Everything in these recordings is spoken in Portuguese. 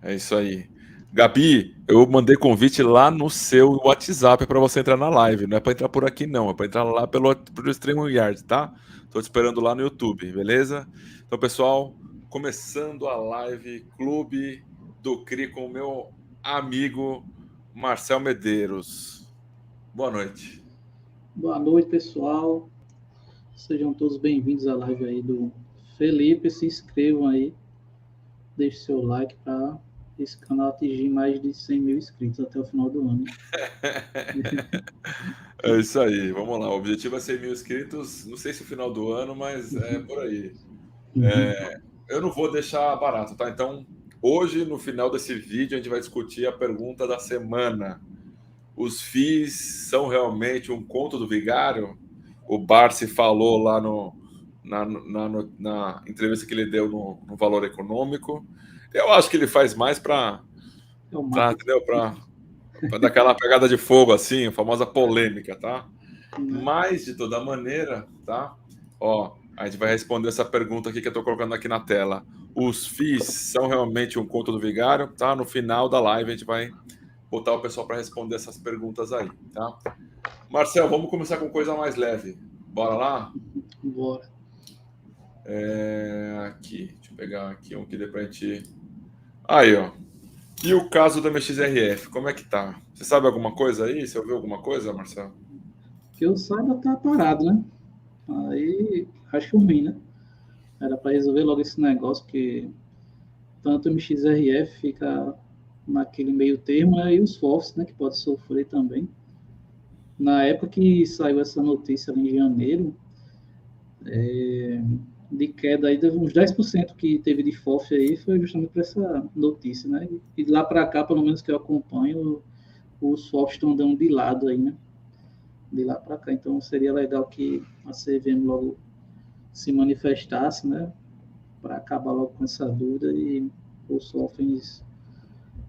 É isso aí. Gabi, eu mandei convite lá no seu WhatsApp para você entrar na live. Não é para entrar por aqui, não. É para entrar lá pelo StreamYard, tá? Tô te esperando lá no YouTube, beleza? Então, pessoal, começando a live Clube do CRI com o meu amigo Marcel Medeiros. Boa noite. Boa noite, pessoal. Sejam todos bem-vindos à live aí do Felipe. Se inscrevam aí, deixe seu like para esse canal atingir mais de 100 mil inscritos até o final do ano. É isso aí, vamos lá. O objetivo é 100 mil inscritos, não sei se no final do ano, mas é por aí. Eu não vou deixar barato, tá? Então, hoje, no final desse vídeo, a gente vai discutir a pergunta da semana. Os FIIs são realmente um conto do vigário? O Barsi falou lá na entrevista que ele deu no Valor Econômico. Eu acho que ele faz mais para É o marketing. dar aquela pegada de fogo, assim, a famosa polêmica, tá? Mas, de toda maneira, tá? Ó, a gente vai responder essa pergunta aqui que eu estou colocando aqui na tela. Os FIIs são realmente um conto do vigário? Tá? No final da live a gente vai botar o pessoal para responder essas perguntas aí, tá? Marcel, vamos começar com coisa mais leve. Bora lá? Bora. Aqui, deixa eu pegar aqui um que dê pra gente... Aí, ó. E o caso do MXRF, como é que tá? Você sabe alguma coisa aí? Você ouviu alguma coisa, Marcel? Que eu saiba, tá parado, né? Aí acho ruim, né? Era para resolver logo esse negócio, que tanto o MXRF fica naquele meio termo, né? E os FOFs, né? Que pode sofrer também. Na época que saiu essa notícia ali em janeiro, de queda aí, teve uns 10% que teve de FOF aí, foi justamente por essa notícia, né? E de lá para cá, pelo menos que eu acompanho, os FOFs estão andando de lado aí, né? De lá para cá. Então seria legal que a CVM logo se manifestasse, né? Para acabar logo com essa dúvida e os FOFs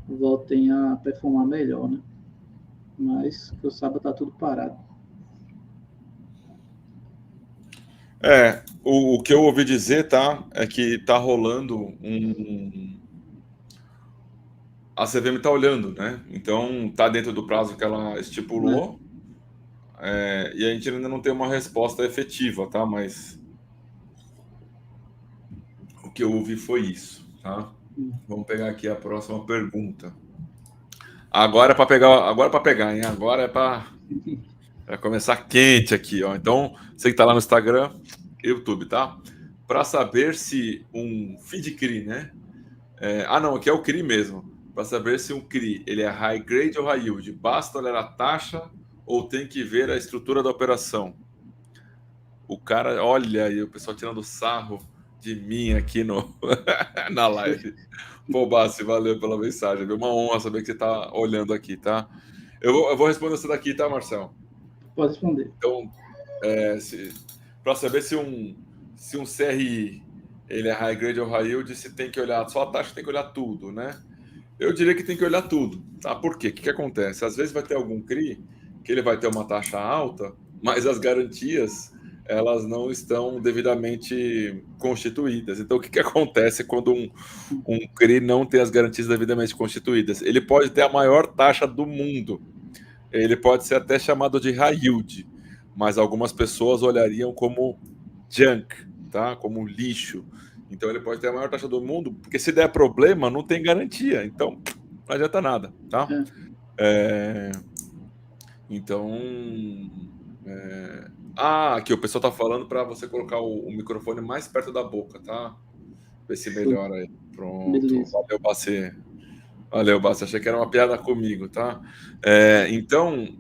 voltem a performar melhor, né? Mas que eu saiba, tá tudo parado. O que eu ouvi dizer, tá, é que tá rolando a CVM tá olhando, né? Então tá dentro do prazo que ela Né? estipulou, e a gente ainda não tem uma resposta efetiva, tá? Mas o que eu ouvi foi isso, tá? Vamos pegar aqui a próxima pergunta. Agora é para pegar, hein? Agora é para começar quente aqui, ó. Então, você que tá lá no Instagram, YouTube, tá? Para saber se um feed CRI, né? Não, aqui é o CRI mesmo. Para saber se um CRI ele é high grade ou high yield, basta olhar a taxa ou tem que ver a estrutura da operação? O cara, olha aí, o pessoal tirando sarro de mim aqui na live. Pô, Bassi, valeu pela mensagem. É uma honra saber que você tá olhando aqui, tá? Eu vou responder essa daqui, tá, Marcel? Pode responder. Então, para saber se um CRI ele é high grade ou high yield, se tem que olhar só a taxa, tem que olhar tudo, né? Eu diria que tem que olhar tudo, tá? Por quê? O que acontece? Às vezes vai ter algum CRI que ele vai ter uma taxa alta, mas as garantias elas não estão devidamente constituídas. Então, o que acontece quando um CRI não tem as garantias devidamente constituídas? Ele pode ter a maior taxa do mundo, ele pode ser até chamado de high yield, mas algumas pessoas olhariam como junk, tá? Como lixo. Então ele pode ter a maior taxa do mundo, porque se der problema, não tem garantia. Então, não adianta nada, tá? Então. Aqui o pessoal tá falando para você colocar o microfone mais perto da boca, tá? Ver se Show. melhora aí. Pronto. Beleza. Valeu, Bacê. Valeu, Bacê. Achei que era uma piada comigo, tá? Então,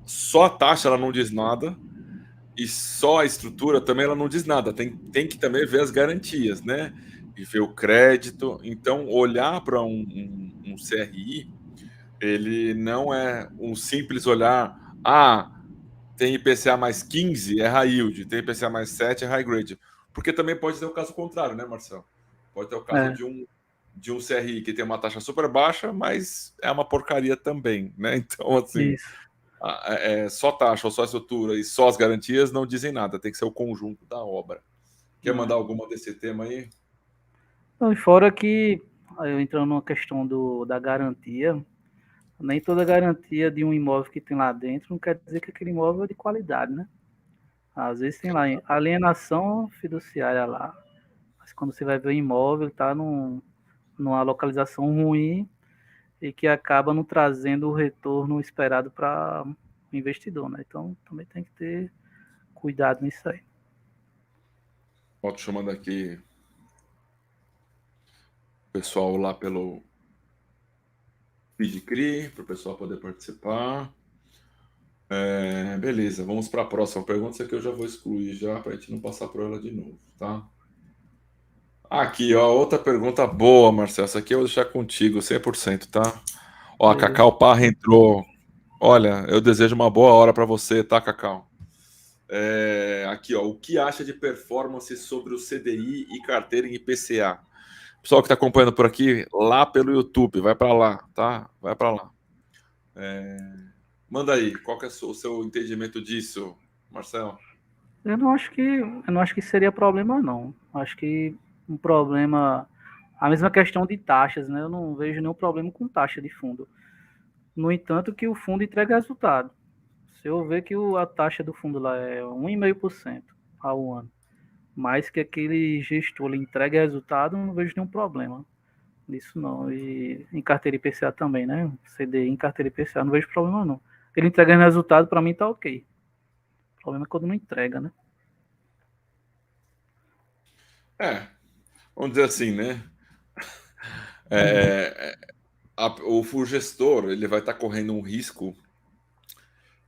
só a taxa ela não diz nada. E só a estrutura também ela não diz nada. Tem que também ver as garantias, né? E ver o crédito. Então, olhar para um CRI, ele não é um simples olhar. Tem IPCA mais 15, é high yield. Tem IPCA mais 7, é high grade. Porque também pode ter o caso contrário, né, Marcelo? Pode ter o caso É, de um CRI que tem uma taxa super baixa, mas é uma porcaria também, né? Então, assim, isso. só taxa ou só estrutura e só as garantias não dizem nada, tem que ser o conjunto da obra. Quer mandar É. alguma desse tema aí? Então, e fora que, entrando numa questão da garantia, nem toda garantia de um imóvel que tem lá dentro não quer dizer que aquele imóvel é de qualidade, né? Às vezes tem lá alienação fiduciária lá, mas quando você vai ver o imóvel, está numa localização ruim e que acaba não trazendo o retorno esperado para o investidor, né? Então também tem que ter cuidado nisso aí. Ó, tô chamando aqui o pessoal lá pelo Pidicri, para o pessoal poder participar. Beleza, vamos para a próxima pergunta. Essa aqui eu já vou excluir já para a gente não passar por ela de novo, tá? Aqui, ó, outra pergunta boa, Marcelo. Essa aqui eu vou deixar contigo, 100%, tá? Ó, a Beleza. Cacau Parra entrou. Olha, eu desejo uma boa hora para você, tá, Cacau? Aqui, ó, o que acha de performance sobre o CDI e carteira em IPCA? Pessoal que está acompanhando por aqui, lá pelo YouTube, vai para lá, tá? Vai para lá. Manda aí, qual que é o seu entendimento disso, Marcelo? Eu não acho que seria problema, não. Acho que um problema, a mesma questão de taxas, né? Eu não vejo nenhum problema com taxa de fundo. No entanto, que o fundo entrega resultado. Se eu ver que a taxa do fundo lá é 1,5% ao ano, mais que aquele gestor ele entrega resultado, eu não vejo nenhum problema nisso não. E em carteira IPCA também, né? CDI em carteira IPCA, não vejo problema não. Ele entregando resultado, para mim tá ok. O problema é quando não entrega, né? Vamos dizer assim, né? É, o gestor ele vai estar correndo um risco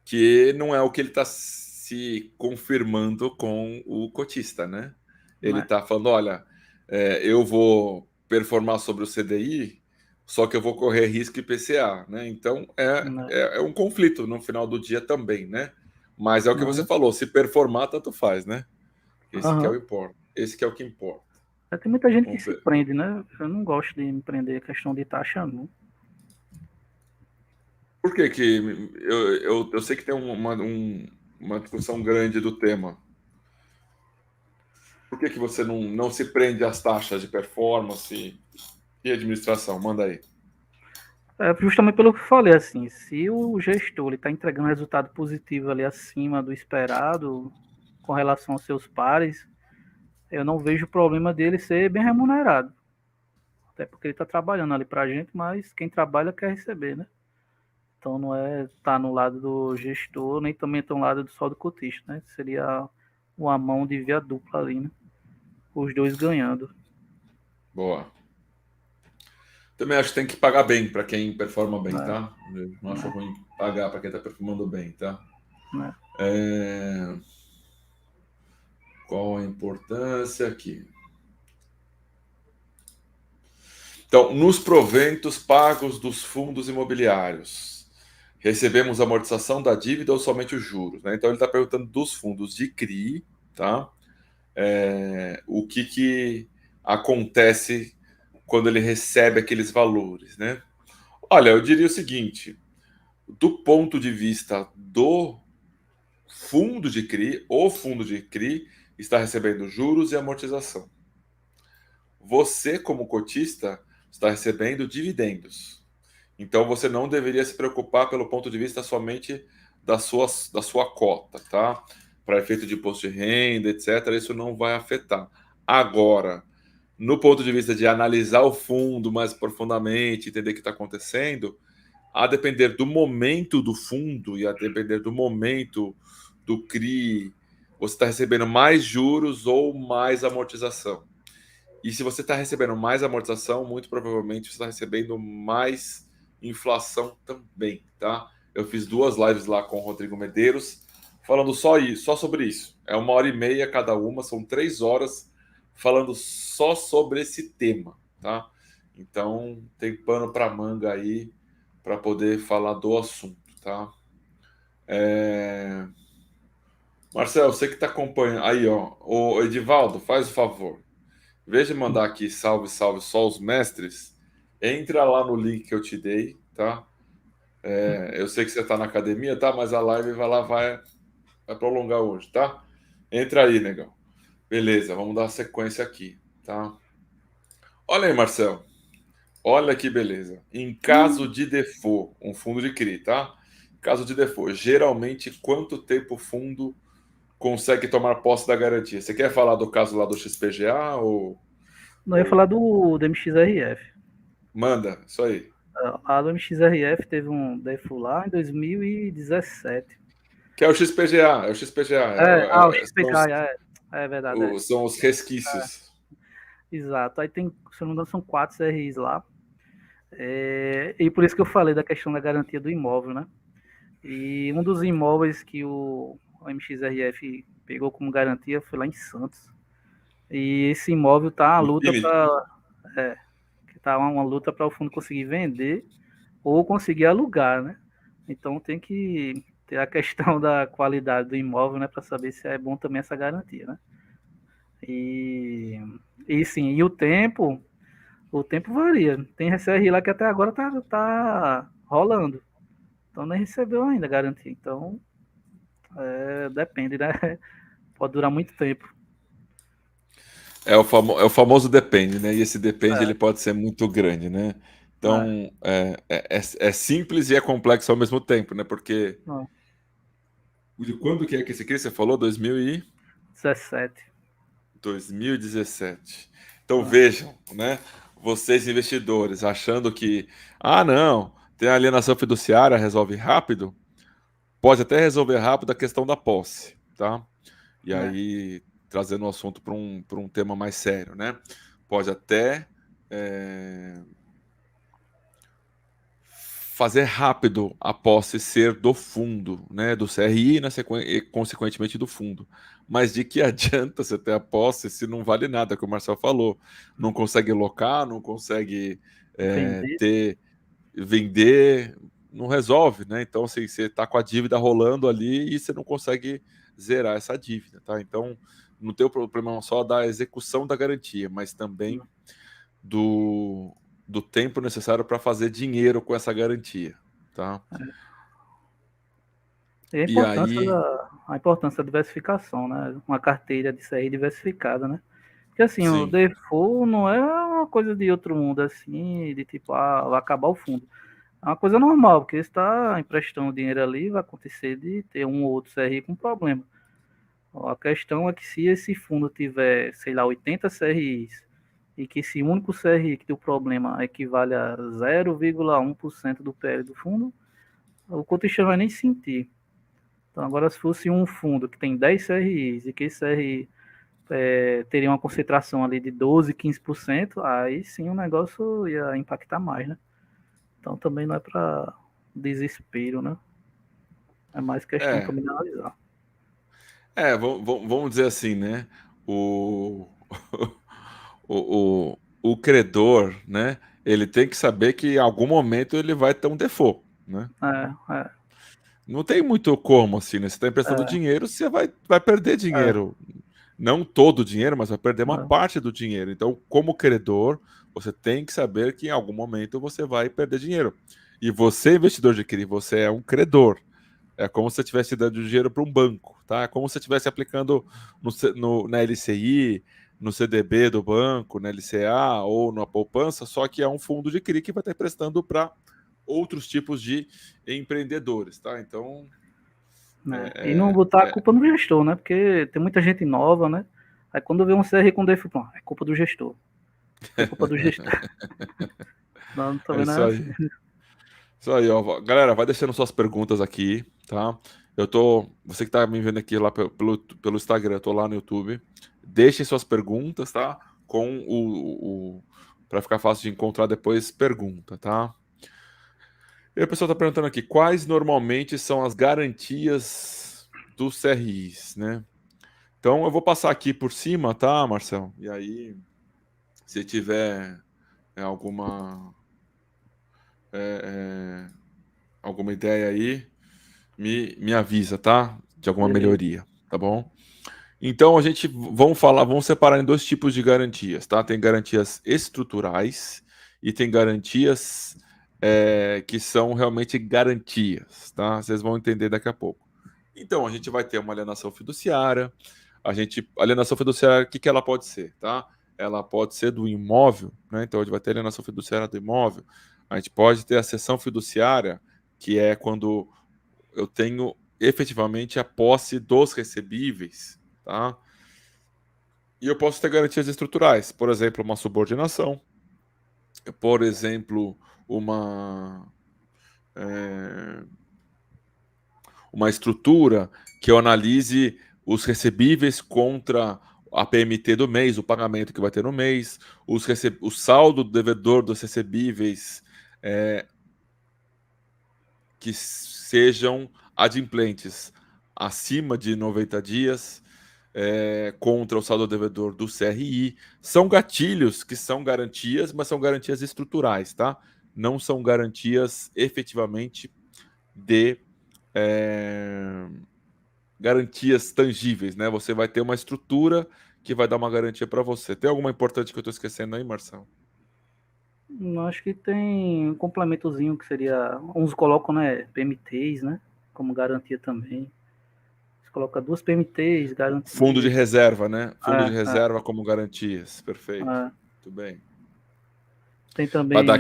que não é o que ele está se confirmando com o cotista, né? Ele Né? está falando, olha, eu vou performar sobre o CDI, só que eu vou correr risco IPCA, né? Então Né? é um conflito no final do dia também, né? Mas é o que você Uhum. falou, se performar, tanto faz, né? Esse que é o Uhum. importa. Esse que é o que importa. Tem muita gente que Vamos se ver. prende, né? Eu não gosto de me prender a questão de taxa, não. Por que que eu sei que tem uma discussão grande do tema. Por que que você não se prende às taxas de performance e administração? Manda aí. É justamente pelo que eu falei, assim, se o gestor está entregando resultado positivo ali acima do esperado com relação aos seus pares, eu não vejo problema dele ser bem remunerado. Até porque ele está trabalhando ali para a gente, mas quem trabalha quer receber, né? Então não é estar no lado do gestor, nem também estar no lado só do cotista, né? Seria uma mão de via dupla ali, né? Os dois ganhando. Boa. Também acho que tem que pagar bem para quem performa bem, Né? tá? Eu não acho Né? ruim pagar para quem está performando bem, tá? Né? É, Qual a importância aqui? Então, nos proventos pagos dos fundos imobiliários, recebemos amortização da dívida ou somente os juros, né? Então, ele está perguntando dos fundos de CRI, tá? O que acontece quando ele recebe aqueles valores, né? Olha, eu diria o seguinte: do ponto de vista do fundo de CRI, o fundo de CRI está recebendo juros e amortização. Você, como cotista, está recebendo dividendos. Então você não deveria se preocupar pelo ponto de vista somente da sua cota, tá? Para efeito de imposto de renda, etc., isso não vai afetar. Agora, no ponto de vista de analisar o fundo mais profundamente, entender o que está acontecendo, a depender do momento do fundo e a depender do momento do CRI, você está recebendo mais juros ou mais amortização. E se você está recebendo mais amortização, muito provavelmente você está recebendo mais inflação também, tá? Eu fiz 2 lives lá com o Rodrigo Medeiros, falando só isso, só sobre isso. É 1h30 cada uma, são 3 horas falando só sobre esse tema, tá? Então tem pano para manga aí para poder falar do assunto, tá? Marcelo, você que está acompanhando aí, ó, o Edivaldo, faz o favor. Em vez de mandar aqui salve, salve só os mestres, entra lá no link que eu te dei, tá? Eu sei que você está na academia, tá? Mas a live vai prolongar hoje, tá? Entra aí, negão. Beleza, vamos dar sequência aqui, tá? Olha aí, Marcel. Olha que beleza. Em caso de default, um fundo de CRI, tá? Caso de default, geralmente quanto tempo o fundo consegue tomar posse da garantia? Você quer falar do caso lá do XPGA Não ia falar ou... do MXRF. Manda, isso aí. A do MXRF teve um default lá em 2017. Que é o XPGA, é o XPGA. O XPK, é verdade, São os resquícios. exato. Aí tem, se não me engano, são 4 CRIs lá. E por isso que eu falei da questão da garantia do imóvel, né? E um dos imóveis que o MXRF pegou como garantia foi lá em Santos. E esse imóvel tá uma luta para uma luta para o fundo conseguir vender ou conseguir alugar, né? Então tem que ter a questão da qualidade do imóvel, né, para saber se é bom também essa garantia, né? E, e sim, e o tempo varia. Tem CRI lá que até agora tá rolando. Então nem recebeu ainda a garantia. Então, depende, né? Pode durar muito tempo. É o famoso depende, né? E esse depende ele É, pode ser muito grande, né? é, Então é simples e é complexo ao mesmo tempo, né? Porque não, de quando que é que esse aqui você falou? 17. 2017. Então É, vejam, né? Vocês investidores achando que, ah, não, tem a alienação fiduciária, resolve rápido. Pode até resolver rápido a questão da posse, tá? E né? aí, trazendo o assunto para um tema mais sério, né? Pode até fazer rápido a posse ser do fundo, né? Do CRI e, consequentemente, do fundo. Mas de que adianta você ter a posse se não vale nada, como o Marcel falou? Não consegue locar, não consegue Vender. vender, não resolve, né? Então, assim, você está com a dívida rolando ali e você não consegue zerar essa dívida, tá? Então, não tem o problema só da execução da garantia, mas também do, do tempo necessário para fazer dinheiro com essa garantia, tá? E E aí, a importância da diversificação, né? Uma carteira de CRI diversificada, né? Porque assim, o sim, default não é uma coisa de outro mundo, assim, de tipo, vai acabar o fundo. É uma coisa normal, porque você está emprestando dinheiro ali, vai acontecer de ter um ou outro CRI com problema. A questão é que se esse fundo tiver, sei lá, 80 CRIs, e que esse único CRI que tem o problema equivale a 0,1% do PL do fundo, o cotista vai nem sentir. Então, agora, se fosse um fundo que tem 10 CRIs e que esse CRI teria uma concentração ali de 12, 15%, aí sim o negócio ia impactar mais, né? Então também não é para desespero, né? É mais questão é, também de analisar. vamos dizer assim, né? O, o credor, né? Ele tem que saber que em algum momento ele vai ter um default, né? É, Não tem muito como, assim, né? Você está emprestando é, dinheiro, você vai perder é, dinheiro. Não todo o dinheiro, mas vai perder uma é, parte do dinheiro. Então, como credor, você tem que saber que em algum momento você vai perder dinheiro. E você, investidor de CRI, você é um credor. É como se você estivesse dando dinheiro para um banco, tá? É como se você estivesse aplicando na LCI, no CDB do banco, na LCA ou na poupança, só que é um fundo de CRI que vai estar emprestando para outros tipos de empreendedores, tá? Então, né? E não é, botar a é, é, culpa no gestor, né? Porque tem muita gente nova, né? Aí quando vê um CR com default, é culpa do gestor. É culpa do gestor. Não, é também não isso é assim. aí. Isso aí, ó. Galera, vai deixando suas perguntas aqui, tá? Você que tá me vendo aqui lá pelo Instagram, eu tô lá no YouTube. Deixem suas perguntas, tá? Com para ficar fácil de encontrar depois, pergunta, tá? E a pessoa tá perguntando aqui, quais normalmente são as garantias dos CRIs, né? Então eu vou passar aqui por cima, tá, Marcel? E aí, se tiver alguma é, é, alguma ideia aí, me avisa, tá? De alguma Beleza. melhoria, tá bom? Então a gente vamos separar em dois tipos de garantias, tá? Tem garantias estruturais e tem garantias que são realmente garantias, tá? Vocês vão entender daqui a pouco. Então a gente vai ter uma alienação fiduciária. Alienação fiduciária, o que ela pode ser, tá? ela pode ser do imóvel, né? Então a gente vai ter a alienação fiduciária do imóvel. A gente pode ter a cessão fiduciária, que é quando eu tenho efetivamente a posse dos recebíveis, tá? E eu posso ter garantias estruturais, por exemplo, uma subordinação, por exemplo, uma estrutura que eu analise os recebíveis contra a PMT do mês, o pagamento que vai ter no mês, o saldo do devedor dos recebíveis que sejam adimplentes acima de 90 dias contra o saldo devedor do CRI. São gatilhos que são garantias, mas são garantias estruturais, tá? Não são garantias efetivamente de garantias tangíveis, né? Você vai ter uma estrutura que vai dar uma garantia para você. Tem alguma importante que eu estou esquecendo aí, Marcelo? Não, acho que tem um complementozinho que seria, uns colocam, né, PMTs, né, como garantia também. Você coloca 2 PMTs, garantia. Fundo de reserva, né? Fundo de reserva como garantias. Perfeito. Muito bem. Tem também... Para dar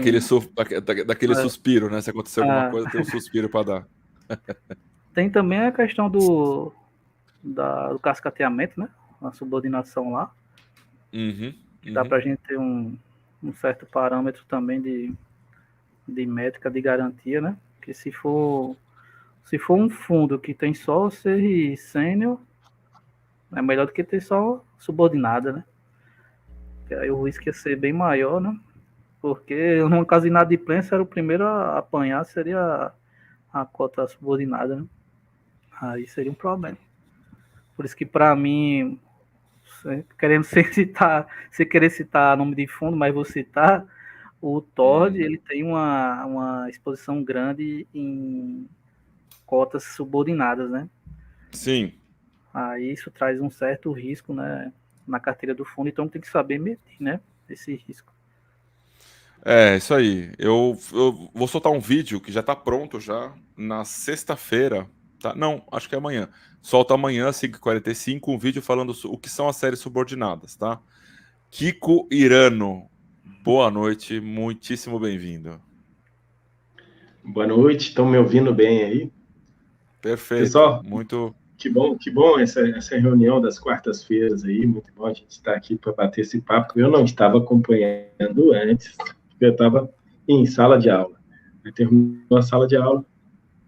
daquele suspiro, né? Se acontecer alguma coisa, tem um suspiro para dar. Tem também a questão do cascateamento, né? A subordinação lá. Que dá para a gente ter um certo parâmetro também de métrica de garantia, né? Que se for um fundo que tem só o CRI sênior, é melhor do que ter só subordinada, né? Que aí o risco ia ser bem maior, né? Porque numa caso de inadimplência era o primeiro a apanhar, seria a cota subordinada, né? Aí seria um problema. Por isso que para mim, querendo sem querer citar nome de fundo, mas vou citar, o TOD, ele tem uma exposição grande em cotas subordinadas, né? Sim. Aí isso traz um certo risco, né, na carteira do fundo, então tem que saber medir, né, esse risco. Isso aí. Eu vou soltar um vídeo que já está pronto já na sexta-feira, tá? Não, acho que é amanhã. Solta amanhã, 5h45, um vídeo falando o que são as séries subordinadas, tá? Kiko Irano, boa noite, muitíssimo bem-vindo. Boa noite, estão me ouvindo bem aí? Perfeito. Pessoal, muito... que bom essa reunião das quartas-feiras aí, muito bom a gente estar aqui para bater esse papo. Eu não estava acompanhando antes, porque eu estava em sala de aula. Eu terminou a sala de aula,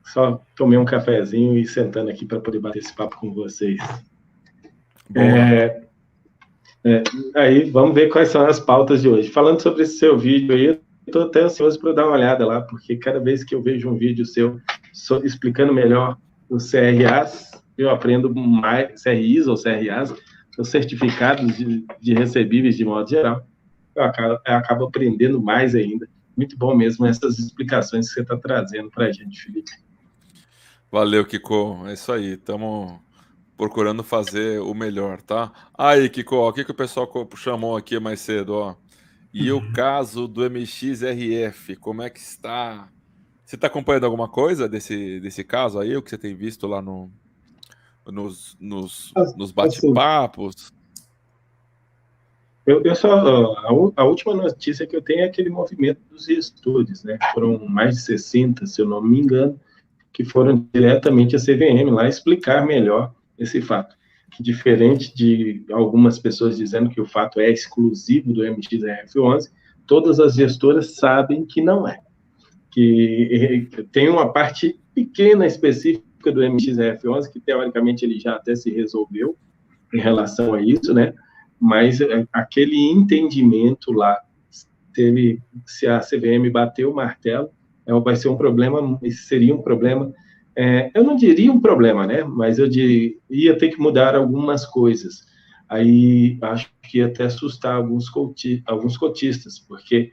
só tomei um cafezinho e sentando aqui para poder bater esse papo com vocês. Aí, vamos ver quais são as pautas de hoje. Falando sobre esse seu vídeo aí, eu estou até ansioso para dar uma olhada lá, porque cada vez que eu vejo um vídeo seu explicando melhor os CRAs, eu aprendo mais, CRIs ou CRAs, os certificados de recebíveis de modo geral, eu acabo aprendendo mais ainda. Muito bom mesmo essas explicações que você está trazendo para a gente, Felipe. Valeu, Kiko. É isso aí. Estamos procurando fazer o melhor, tá? Aí, Kiko, o que o pessoal chamou aqui mais cedo, ó? E o caso do MXRF, como é que está? Você está acompanhando alguma coisa desse caso aí, o que você tem visto lá nos bate-papos? Eu só, a última notícia que eu tenho é aquele movimento dos estudos, né? Foram mais de 60, se eu não me engano, que foram diretamente à CVM lá explicar melhor esse fato. Que diferente de algumas pessoas dizendo que o fato é exclusivo do MXRF11, todas as gestoras sabem que não é. Que tem uma parte pequena específica do MXRF11, que teoricamente ele já até se resolveu em relação a isso, né? Mas aquele entendimento lá, se a CVM bater o martelo, vai ser um problema, seria um problema, eu não diria um problema, né? Mas eu ia ter que mudar algumas coisas. Aí acho que ia até assustar alguns cotistas, porque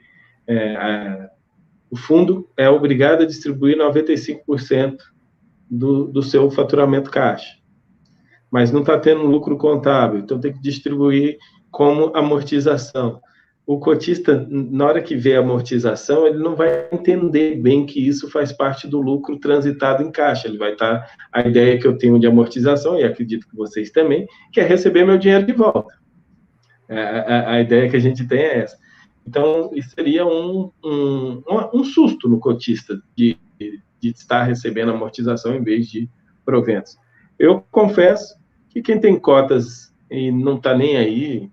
o fundo é obrigado a distribuir 95% do seu faturamento caixa, mas não está tendo lucro contábil, então tem que distribuir como amortização. O cotista, na hora que vê a amortização, ele não vai entender bem que isso faz parte do lucro transitado em caixa. Ele vai estar... A ideia que eu tenho de amortização, e acredito que vocês também, que é receber meu dinheiro de volta. A ideia que a gente tem é essa. Então, isso seria um susto no cotista de estar recebendo amortização em vez de proventos. Eu confesso que quem tem cotas e não está nem aí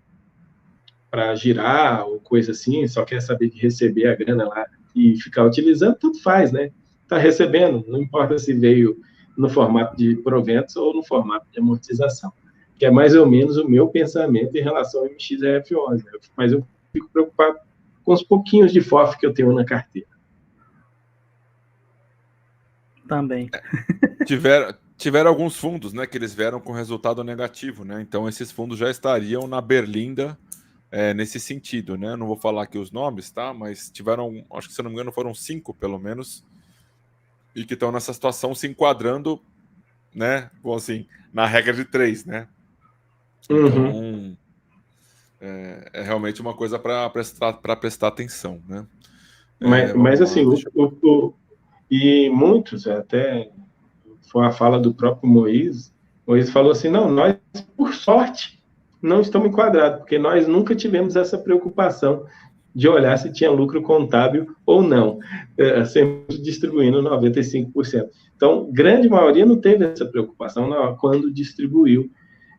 para girar ou coisa assim, só quer saber de receber a grana lá e ficar utilizando, tudo faz, né? Está recebendo, não importa se veio no formato de proventos ou no formato de amortização, que é mais ou menos o meu pensamento em relação ao MXRF11, né? Mas eu fico preocupado com os pouquinhos de FOF que eu tenho na carteira. Também. Tiveram alguns fundos, né, que eles vieram com resultado negativo, né? Então esses fundos já estariam na berlinda nesse sentido, né? Não vou falar aqui os nomes, tá? Mas tiveram, acho que se não me engano, foram 5 pelo menos, e que estão nessa situação se enquadrando, né? Bom, assim, na regra de 3, né? Então é realmente uma coisa para prestar atenção, né? Mas assim, e muitos, até foi a fala do próprio Moisés falou assim, não, nós, por sorte, não estamos enquadrados, porque nós nunca tivemos essa preocupação de olhar se tinha lucro contábil ou não, sempre distribuindo 95%. Então, grande maioria não teve essa preocupação quando distribuiu,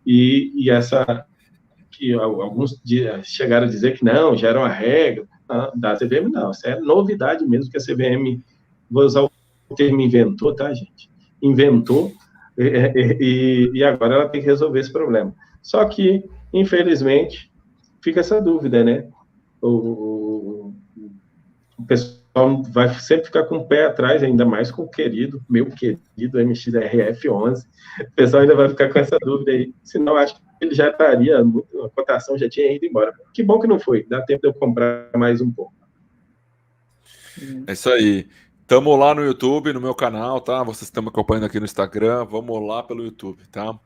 e essa, que alguns chegaram a dizer que não, já era uma regra da CVM, não, isso é novidade mesmo que a CVM, vou usar o termo inventou, tá, gente? Inventou, e agora ela tem que resolver esse problema. Só que, infelizmente, fica essa dúvida, né? O pessoal vai sempre ficar com o pé atrás, ainda mais com o meu querido MXRF11. O pessoal ainda vai ficar com essa dúvida aí. Senão, acho que ele já estaria, a cotação já tinha ido embora. Que bom que não foi, dá tempo de eu comprar mais um pouco. É isso aí. Tamo lá no YouTube, no meu canal, tá? Vocês estão me acompanhando aqui no Instagram, vamos lá pelo YouTube, tá?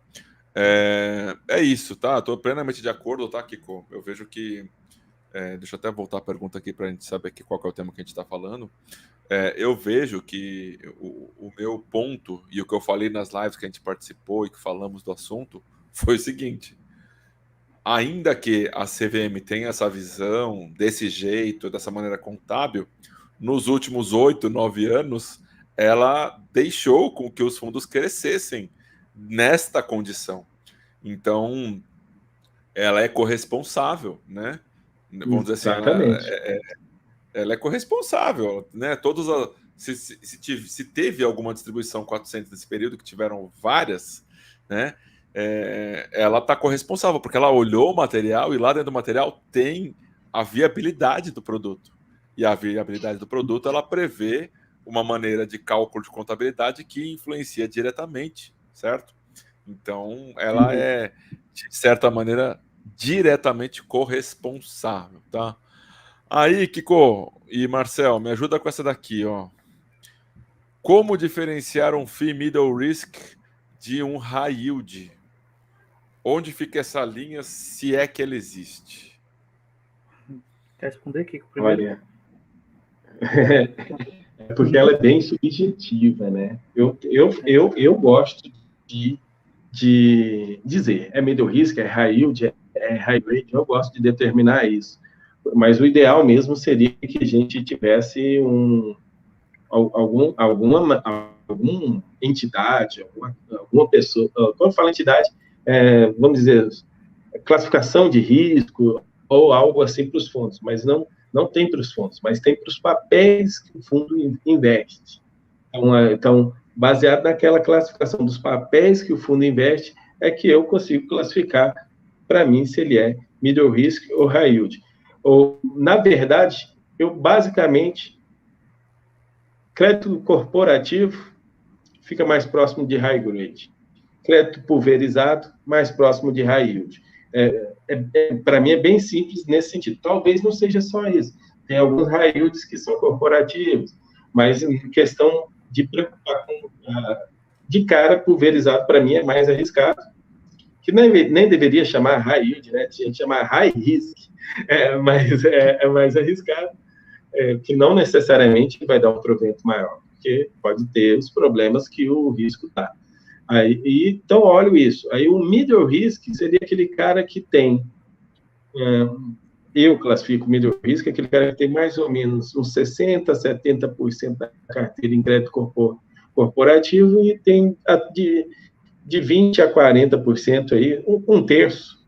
É isso, tá? Estou plenamente de acordo, tá, Kiko? Eu vejo que... deixa eu até voltar a pergunta aqui para a gente saber aqui qual que é o tema que a gente está falando. Eu vejo que o meu ponto, e o que eu falei nas lives que a gente participou e que falamos do assunto, foi o seguinte: ainda que a CVM tenha essa visão desse jeito, dessa maneira contábil, nos últimos 8, 9 anos, ela deixou com que os fundos crescessem nesta condição. Então, ela é corresponsável, né? Vamos dizer assim, ela é corresponsável, né? Se teve alguma distribuição 400 nesse período, que tiveram várias, né? Ela está corresponsável, porque ela olhou o material e lá dentro do material tem a viabilidade do produto. E a viabilidade do produto, ela prevê uma maneira de cálculo de contabilidade que influencia diretamente, certo? Então, ela é, de certa maneira, diretamente corresponsável, tá? Aí, Kiko e Marcel, me ajuda com essa daqui, ó. Como diferenciar um FII middle risk de um high yield? Onde fica essa linha, se é que ela existe? Quer responder, Kiko, primeiro? Olha, porque ela é bem subjetiva, né? Eu gosto de dizer, é middle risk, é high yield, é high grade, eu gosto de determinar isso. Mas o ideal mesmo seria que a gente tivesse alguma entidade, alguma pessoa, quando eu falo entidade, vamos dizer, classificação de risco ou algo assim para os fundos, mas não tem para os fundos, mas tem para os papéis que o fundo investe. Então, baseado naquela classificação dos papéis que o fundo investe, é que eu consigo classificar, para mim, se ele é middle risk ou high yield. Ou, na verdade, eu basicamente, crédito corporativo fica mais próximo de high grade. Crédito pulverizado, mais próximo de high yield. Para mim é bem simples nesse sentido. Talvez não seja só isso. Tem alguns high yields que são corporativos, mas em questão de preocupar com... de cara, pulverizado, para mim, é mais arriscado, que nem deveria chamar high yield, né? Tinha que chamar high risk, mas é mais arriscado, que não necessariamente vai dar um provento maior, porque pode ter os problemas que o risco dá. Então, olha isso. Aí, o middle risk seria aquele cara que tem eu classifico o middle risk, aquele cara que tem mais ou menos uns 60%, 70% da carteira em crédito corporativo e tem de 20% a 40% aí, um terço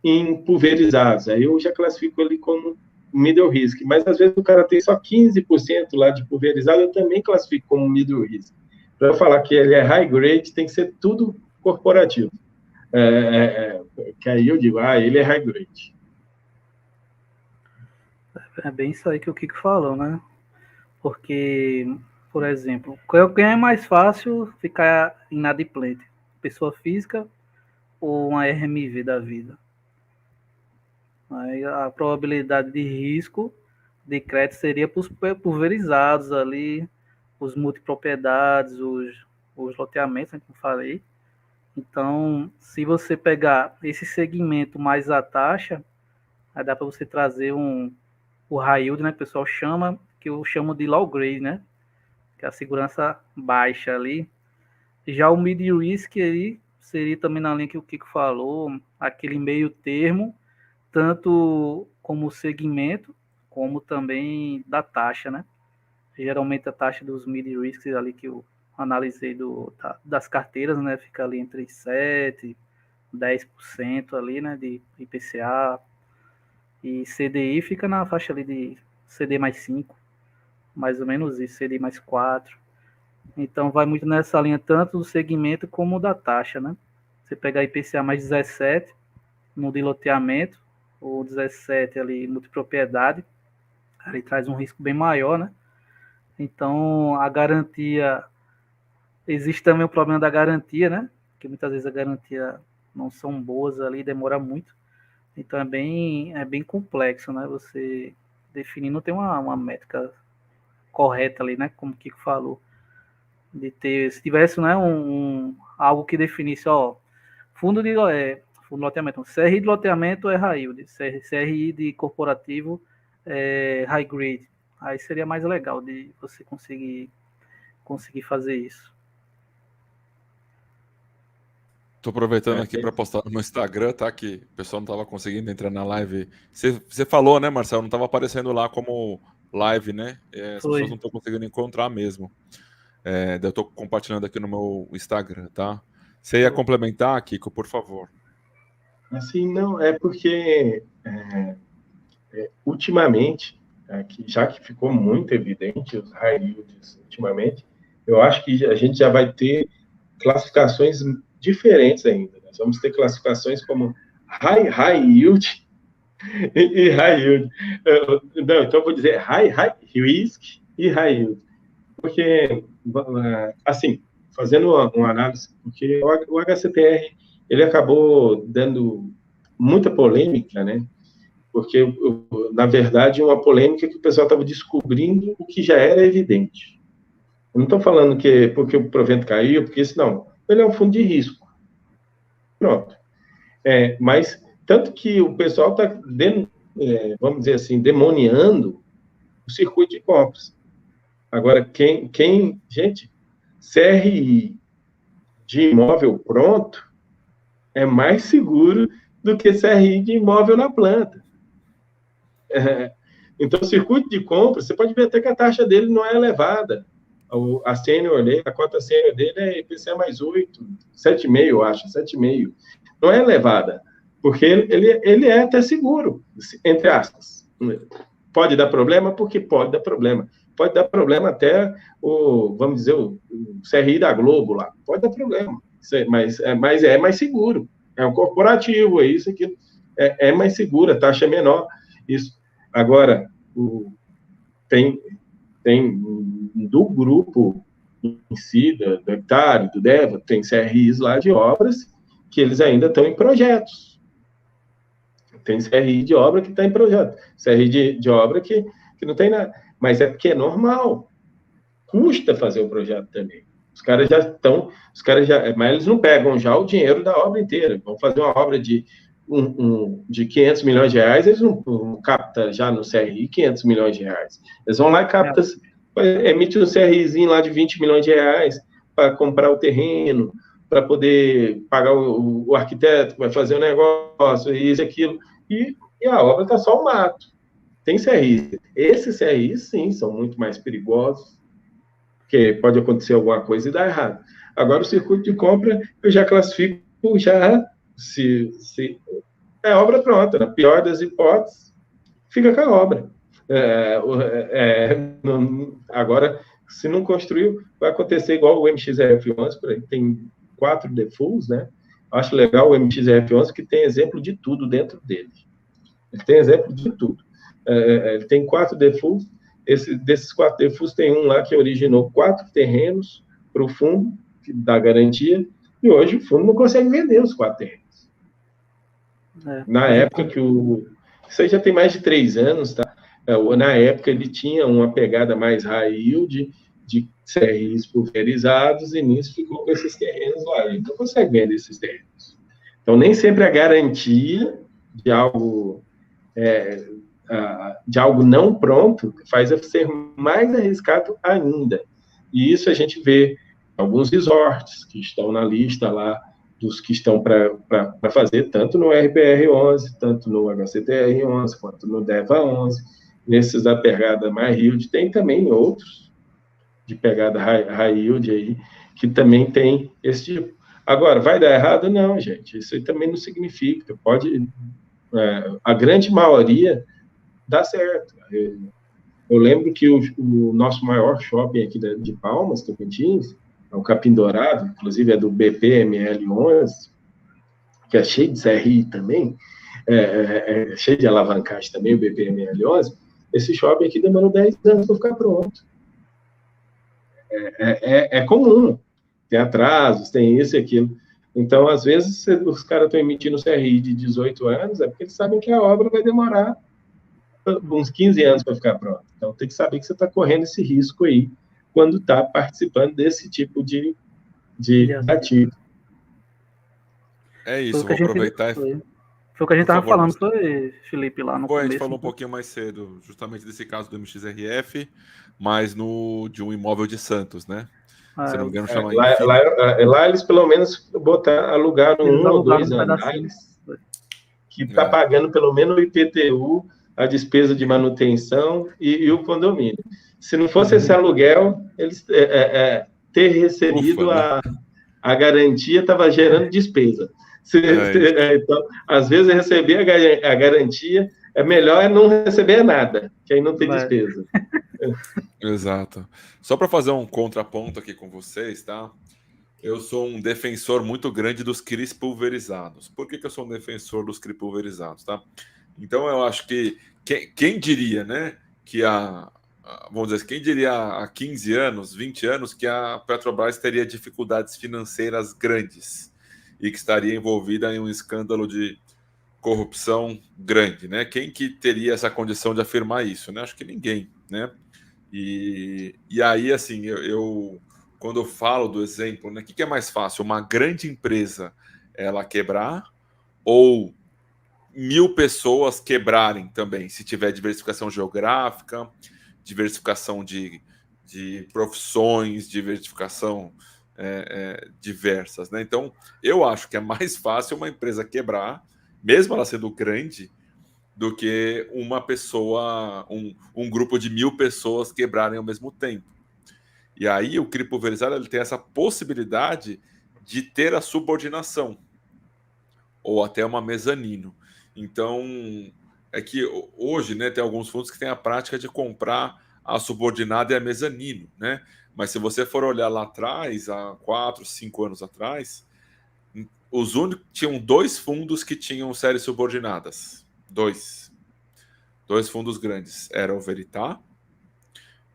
em pulverizados. Aí eu já classifico ele como middle risk, mas às vezes o cara tem só 15% lá de pulverizado, eu também classifico como middle risk. Para eu falar que ele é high grade, tem que ser tudo corporativo. Que aí eu digo, ele é high grade. É bem isso aí que o Kiko falou, né? Porque, por exemplo, quem é mais fácil ficar inadimplente? Pessoa física ou uma RMV da vida? Aí a probabilidade de risco de crédito seria para os pulverizados ali, os multipropriedades, os loteamentos, né, como falei. Então, se você pegar esse segmento mais a taxa, aí dá para você trazer o high yield, né, que o pessoal chama, que eu chamo de low grade, né, que é a segurança baixa ali. Já o mid risk aí seria também na linha que o Kiko falou, aquele meio termo, tanto como segmento, como também da taxa, né? Geralmente a taxa dos mid risks ali que eu analisei das carteiras, né, fica ali entre 7% e 10% ali, né, de IPCA, e CDI fica na faixa ali de CD mais 5, mais ou menos isso, CD mais 4. Então vai muito nessa linha, tanto do segmento como da taxa, né? Você pegar IPCA mais 17 no de loteamento, ou 17 ali multipropriedade, aí traz um risco bem maior, né? Então a garantia, existe também o problema da garantia, né? Que muitas vezes a garantia não são boas ali, demora muito. Então é bem complexo, né? Você definir, não tem uma métrica correta ali, né? Como o Kiko falou. De ter, se tivesse, né, algo que definisse, fundo de loteamento, CRI de loteamento é high yield, CRI de corporativo é high grade. Aí seria mais legal de você conseguir fazer isso. Tô aproveitando aqui para postar no meu Instagram, tá? Que o pessoal não estava conseguindo entrar na live. Você falou, né, Marcelo? Não estava aparecendo lá como live, né? As pessoas não estão conseguindo encontrar mesmo. Eu estou compartilhando aqui no meu Instagram, tá? Você ia complementar, Kiko, por favor. Assim, não, é porque ultimamente, já que ficou muito evidente os high yields ultimamente, eu acho que a gente já vai ter classificações diferentes ainda. Nós vamos ter classificações como high yield e high yield. Não, então eu vou dizer high risk e high yield. Porque, assim, fazendo uma análise, porque o HCTR, ele acabou dando muita polêmica, né? Porque, na verdade, uma polêmica que o pessoal estava descobrindo o que já era evidente. Eu não estou falando que porque o provento caiu, porque isso não. Ele é um fundo de risco. Pronto. Mas, tanto que o pessoal está, vamos dizer assim, demoniando o circuito de compras. Agora, gente, CRI de imóvel pronto é mais seguro do que CRI de imóvel na planta. Então, o circuito de compra, você pode ver até que a taxa dele não é elevada. A sênior dele, a cota sênior dele é IPCA mais 8, 7,5, eu acho, 7,5. Não é elevada, porque ele é até seguro, entre aspas. Pode dar problema? Porque pode dar problema. Pode dar problema até vamos dizer, o CRI da Globo lá. Pode dar problema, mas é mais seguro. É um corporativo, é isso, aquilo. É mais seguro, a taxa é menor. Isso. Agora, tem do grupo em si, do Hectare, do Deva, tem CRIs lá de obras que eles ainda estão em projetos. Tem CRI de obra que está em projeto. CRI de obra que não tem nada. Mas é porque é normal. Custa fazer o projeto também. Os caras já estão... mas eles não pegam já o dinheiro da obra inteira. Vão fazer uma obra de 500 milhões de reais, eles não captam já no CRI 500 milhões de reais. Eles vão lá e captam, emite um CRIzinho lá de 20 milhões de reais para comprar o terreno, para poder pagar o arquiteto que vai fazer o negócio, isso e aquilo. E e a obra está só um mato. Tem CRI. Esses CRI, sim, são muito mais perigosos, porque pode acontecer alguma coisa e dar errado. Agora, o circuito de compra, eu já classifico, se é obra pronta. Na pior das hipóteses, fica com a obra. Agora, se não construiu, vai acontecer igual o MXRF11, por aí, tem 4 defaults, né? Acho legal o MXRF11, que tem exemplo de tudo dentro dele. Ele tem exemplo de tudo. Ele tem 4 defaults. Desses 4 defaults, tem um lá que originou 4 terrenos para o fundo, que dá garantia, e hoje o fundo não consegue vender os 4 terrenos. Na época que isso aí já tem mais de 3 anos, tá? Na época ele tinha uma pegada mais high yield, de CRIs pulverizados, e nisso ficou com esses terrenos lá. Ele não consegue vender esses terrenos. Então, nem sempre a garantia de algo não pronto faz ser mais arriscado ainda. E isso a gente vê alguns resorts que estão na lista lá dos que estão para fazer, tanto no RPR11, tanto no HCTR11, quanto no DEVA11, nesses da pegada mais yield. Tem também outros de pegada high yield aí, que também tem esse tipo. Agora, vai dar errado? Não, gente. Isso aí também não significa. Pode... a grande maioria dá certo. Eu lembro que o nosso maior shopping aqui de Palmas, Tocantins, é o Capim Dourado, inclusive é do BPML11, que é cheio de CRI também, cheio de alavancagem também, o BPML11. Esse shopping aqui demorou 10 anos para ficar pronto. É comum. Tem atrasos, tem isso e aquilo. Então, às vezes, os caras estão emitindo CRI de 18 anos, é porque eles sabem que a obra vai demorar uns 15 anos para ficar pronta. Então, tem que saber que você está correndo esse risco aí quando está participando desse tipo de ativo. É isso, vou aproveitar. Foi o que a gente estava falando, foi, Felipe, lá no começo. A gente falou um pouquinho mais cedo, justamente desse caso do MXRF, mas de um imóvel de Santos, né? Se não me engano, chama lá eles pelo menos alugaram 1 ou 2 andares, que está pagando pelo menos o IPTU, a despesa de manutenção e o condomínio. Se não fosse esse aluguel, eles ter recebido a garantia estava gerando despesa. Então, às vezes, receber a garantia é melhor não receber nada, que aí não tem despesa. Exato. Só para fazer um contraponto aqui com vocês, tá? Eu sou um defensor muito grande dos CRIs pulverizados. Por que eu sou um defensor dos CRIs pulverizados, tá? Então, eu acho que quem diria, né, que vamos dizer, quem diria há 15 anos, 20 anos, que a Petrobras teria dificuldades financeiras grandes e que estaria envolvida em um escândalo de corrupção grande, né? Quem que teria essa condição de afirmar isso, né? Acho que ninguém, né? E aí, assim, quando eu falo do exemplo, né, o que é mais fácil? Uma grande empresa ela quebrar ou 1.000 pessoas quebrarem também, se tiver diversificação geográfica, diversificação de profissões, diversificação diversas, né? Então, eu acho que é mais fácil uma empresa quebrar, mesmo ela sendo grande, do que uma pessoa, um grupo de 1.000 pessoas quebrarem ao mesmo tempo. E aí o CRI pulverizado ele tem essa possibilidade de ter a subordinação ou até uma mezanino. Então, é que hoje, né, tem alguns fundos que têm a prática de comprar a subordinada e a mezanino, né? Mas se você for olhar lá atrás, há 4, 5 anos atrás, tinham 2 fundos que tinham séries subordinadas. 2 fundos grandes. Era o Veritá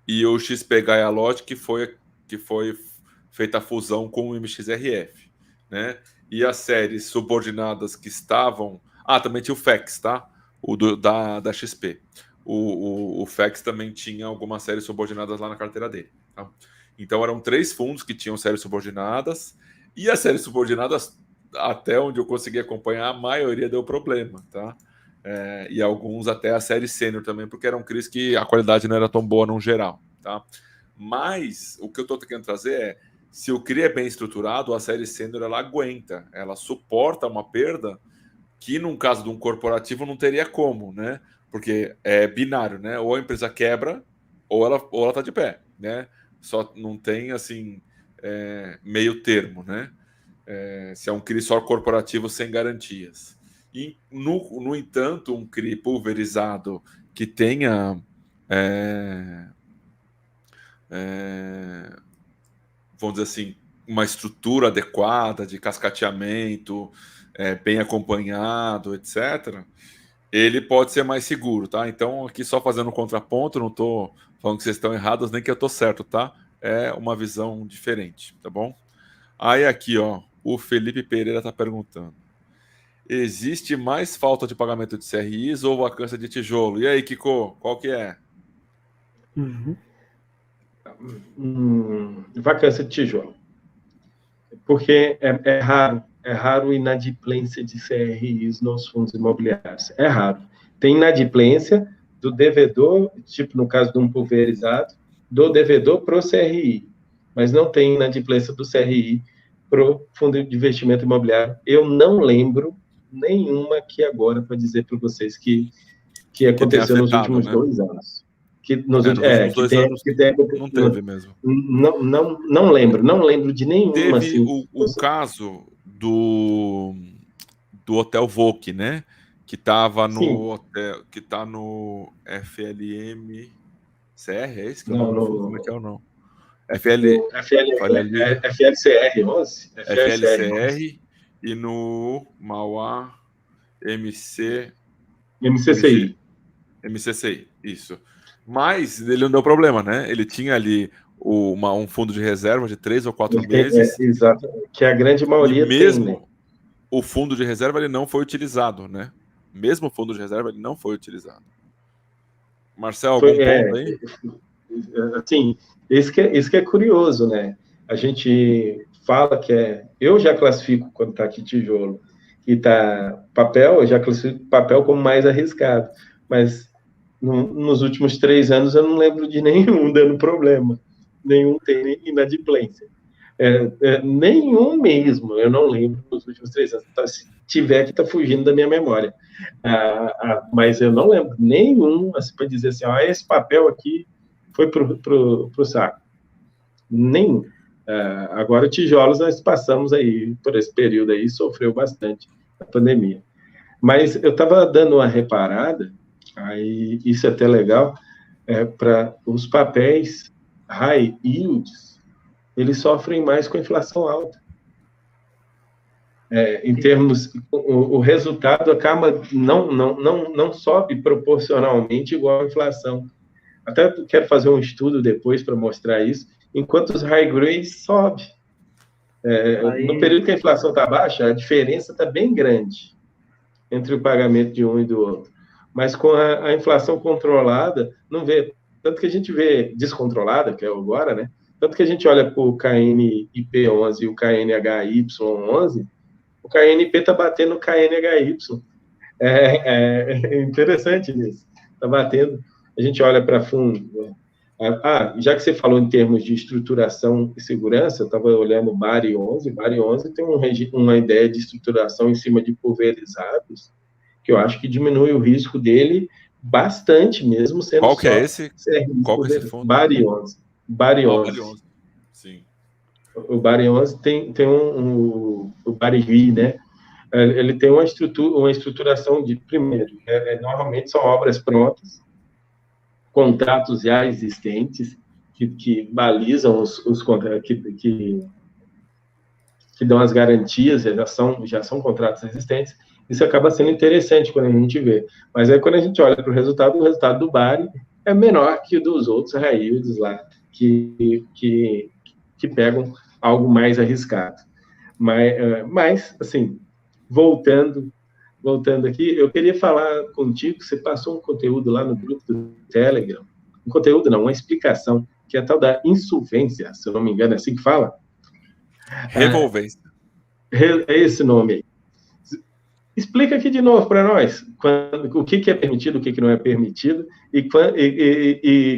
e o XP Gaia Logic, que foi feita a fusão com o MXRF, né? E as séries subordinadas que estavam... também tinha o FEX, tá? Da XP. O FEX também tinha algumas séries subordinadas lá na carteira dele. Tá? Então eram 3 fundos que tinham séries subordinadas, e as séries subordinadas, até onde eu consegui acompanhar, a maioria deu problema, tá? E alguns até a série sênior também, porque eram CRIs que a qualidade não era tão boa no geral, tá? Mas o que eu estou querendo trazer é, se o CRI é bem estruturado, a série sênior ela aguenta, ela suporta uma perda que num caso de um corporativo não teria como, né? Porque é binário, né? Ou a empresa quebra, ou ela está de pé, né? Só não tem, assim, meio termo, né? Se é um CRI só corporativo sem garantias. E, no entanto, um CRI pulverizado que tenha vamos dizer assim, uma estrutura adequada de cascateamento, bem acompanhado, etc., ele pode ser mais seguro, tá? Então, aqui só fazendo um contraponto, não estou falando que vocês estão errados, nem que eu estou certo, tá? É uma visão diferente, tá bom? Aí aqui, ó, o Felipe Pereira está perguntando: existe mais falta de pagamento de CRIs ou vacância de tijolo? E aí, Kiko, qual que é? Vacância de tijolo. Porque é raro inadimplência de CRIs nos fundos imobiliários. É raro. Tem inadimplência do devedor, tipo no caso de um pulverizado, do devedor para o CRI, mas não tem inadimplência do CRI para o fundo de investimento imobiliário. Eu não lembro nenhuma aqui agora para dizer para vocês que aconteceu nos últimos 2 anos. Nos últimos 2 anos não teve mesmo. Não lembro de nenhuma. Teve assim, o caso do Hotel Vogue, né? Que estava no hotel, que está no FLM CR, é esse que eu não como é que é o nome? FLCR 11? FLCR e no Mauá MCCI, isso. Mas ele não deu problema, né? Ele tinha ali um fundo de reserva de 3 ou 4 meses. Exato, que a grande maioria mesmo tem, né? O fundo de reserva ele não foi utilizado, né? Mesmo o fundo de reserva ele não foi utilizado. Marcel, algum ponto aí? Assim, isso que é curioso, né? A gente fala que eu já classifico quando está aqui tijolo e está papel, eu já classifico papel como mais arriscado, mas nos últimos 3 anos eu não lembro de nenhum dando problema, nenhum tem inadimplência. Nenhum mesmo, eu não lembro nos últimos 3 anos. Então, se tiver, que está fugindo da minha memória. Mas eu não lembro nenhum, assim, para dizer assim, esse papel aqui foi pro saco. Nenhum. Agora, tijolos, nós passamos aí, por esse período aí, sofreu bastante a pandemia. Mas eu estava dando uma reparada, aí isso é até legal, para os papéis high yields, eles sofrem mais com a inflação alta. Em termos, o resultado acaba não sobe proporcionalmente igual à inflação. Até quero fazer um estudo depois para mostrar isso, enquanto os high grades sobe. No período que a inflação está baixa, a diferença está bem grande entre o pagamento de um e do outro. Mas com a inflação controlada, não vê. Tanto que a gente vê descontrolada, que é agora, né? Tanto que a gente olha para o KNIP11 e o KNHY11, o KNIP está batendo o KNHY. É interessante isso. Está batendo. A gente olha para fundo. Já que você falou em termos de estruturação e segurança, eu estava olhando o BARI 11. BARI 11 tem uma ideia de estruturação em cima de pulverizados, que eu acho que diminui o risco dele bastante, mesmo sendo Qual que é esse? Qual que é esse fundo? BARI 11. BARI 11. Sim. O BARI 11 tem o BARI, né? Ele tem uma estruturação de, primeiro, normalmente são obras prontas, contratos já existentes, que balizam os contratos, que dão as garantias, já são contratos existentes. Isso acaba sendo interessante quando a gente vê. Mas aí, quando a gente olha para o resultado do BARI é menor que o dos outros high yields lá, que pegam algo mais arriscado. Mas assim, voltando aqui, eu queria falar contigo, você passou um conteúdo lá no grupo do Telegram, uma explicação, que é a tal da insolvência, se eu não me engano, é assim que fala? Revolvência. É esse nome aí. Explica aqui de novo para nós o que é permitido, o que não é permitido, e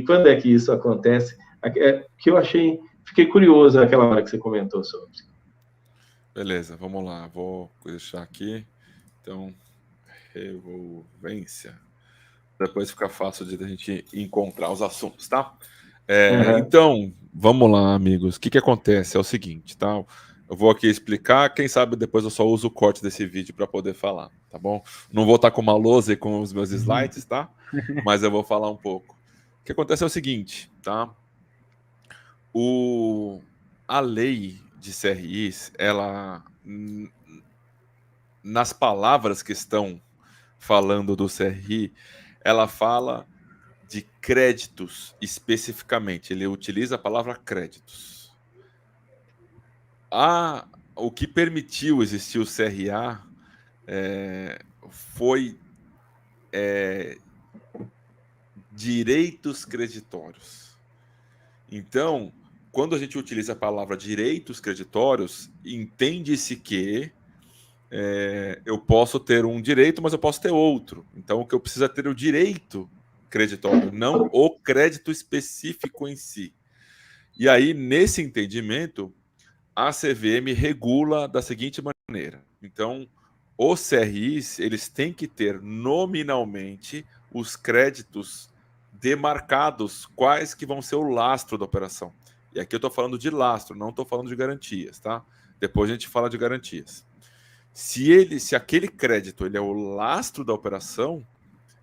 quando é que isso acontece, que eu fiquei curioso naquela hora que você comentou sobre. Beleza, vamos lá, vou deixar aqui. Então, revolvência. Depois fica fácil de a gente encontrar os assuntos, tá? Então, vamos lá, amigos. O que acontece? É o seguinte, tá? Eu vou aqui explicar, quem sabe depois eu só uso o corte desse vídeo para poder falar, tá bom? Não vou estar com uma lousa e com os meus slides, tá? Mas eu vou falar um pouco. O que acontece é o seguinte, tá? A lei de CRIs, ela, nas palavras que estão falando do CRI, ela fala de créditos especificamente. Ele utiliza a palavra créditos. O que permitiu existir o CRA foi direitos creditórios. Então, quando a gente utiliza a palavra direitos creditórios, entende-se que eu posso ter um direito, mas eu posso ter outro. Então, o que eu preciso é ter o direito creditório, não o crédito específico em si. E aí, nesse entendimento, a CVM regula da seguinte maneira. Então, os CRIs, eles têm que ter nominalmente os créditos demarcados, quais que vão ser o lastro da operação. E aqui eu estou falando de lastro, não estou falando de garantias, tá? Depois a gente fala de garantias. Se aquele crédito ele é o lastro da operação,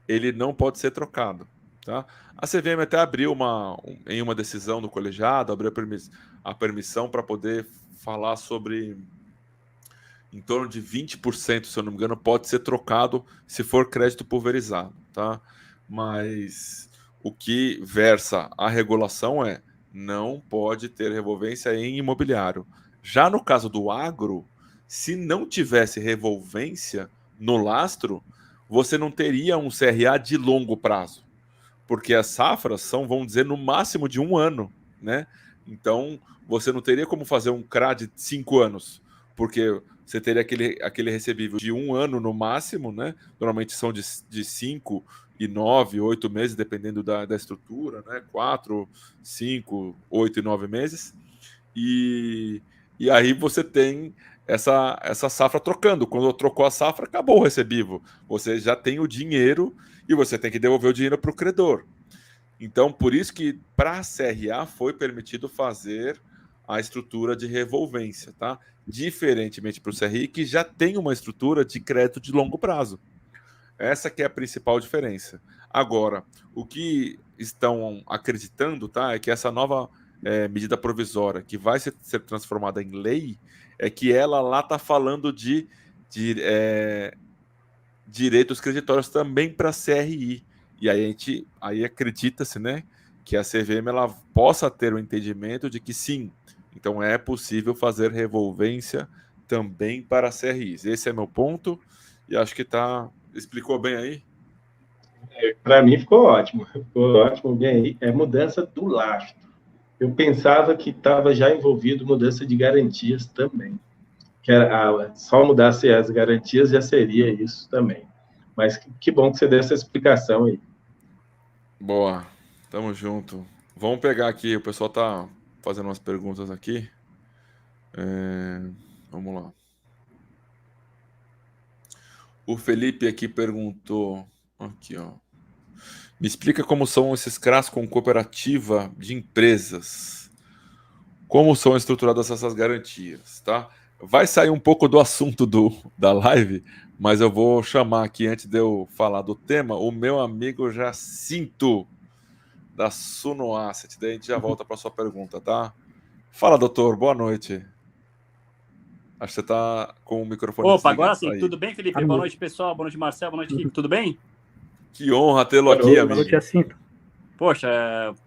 ele não pode ser trocado, tá? A CVM até abriu em uma decisão do colegiado, abriu a permissão para poder falar sobre em torno de 20%, se eu não me engano, pode ser trocado se for crédito pulverizado, tá? Mas o que versa a regulação não pode ter revolvência em imobiliário. Já no caso do agro, se não tivesse revolvência no lastro, você não teria um CRA de longo prazo, porque as safras são, vamos dizer, no máximo de 1 ano, né? Então, você não teria como fazer um CRA de 5 anos, porque você teria aquele recebível de 1 ano no máximo, né? Normalmente são de 5 e 9, 8 meses, dependendo da estrutura, né? 4, 5, 8 e 9 meses. E aí você tem essa safra trocando. Quando trocou a safra, acabou o recebível. Você já tem o dinheiro e você tem que devolver o dinheiro para o credor. Então, por isso que para a CRA foi permitido fazer a estrutura de revolvência, tá? Diferentemente para o CRI, que já tem uma estrutura de crédito de longo prazo. Essa que é a principal diferença. Agora, o que estão acreditando, tá, é que essa nova medida provisória, que vai ser transformada em lei, é que ela lá está falando de direitos creditórios também para CRI. E aí acredita-se, né, que a CVM ela possa ter o entendimento de que sim, então é possível fazer revolvência também para CRIs. Esse é meu ponto e acho que explicou bem aí. Para mim ficou ótimo bem aí. É mudança do lastro. Eu pensava que estava já envolvido mudança de garantias também. Que só mudasse as garantias já seria isso também. Mas que bom que você deu essa explicação aí. Boa, tamo junto. Vamos pegar aqui, o pessoal tá fazendo umas perguntas aqui. Vamos lá. O Felipe aqui perguntou, aqui ó, me explica como são esses CRAs com cooperativa de empresas. Como são estruturadas essas garantias, tá? Vai sair um pouco do assunto da live, mas eu vou chamar aqui, antes de eu falar do tema, o meu amigo Jacinto, da Suno Asset. Daí a gente já volta para a sua pergunta, tá? Fala, doutor, boa noite. Acho que você está com o microfone Opa, agora sim. aí. Tudo bem, Felipe? Boa noite, pessoal. Boa noite, Marcelo. Boa noite, Felipe. Tudo bem? Que honra tê-lo aqui, amigo. Boa noite, Jacinto. Poxa,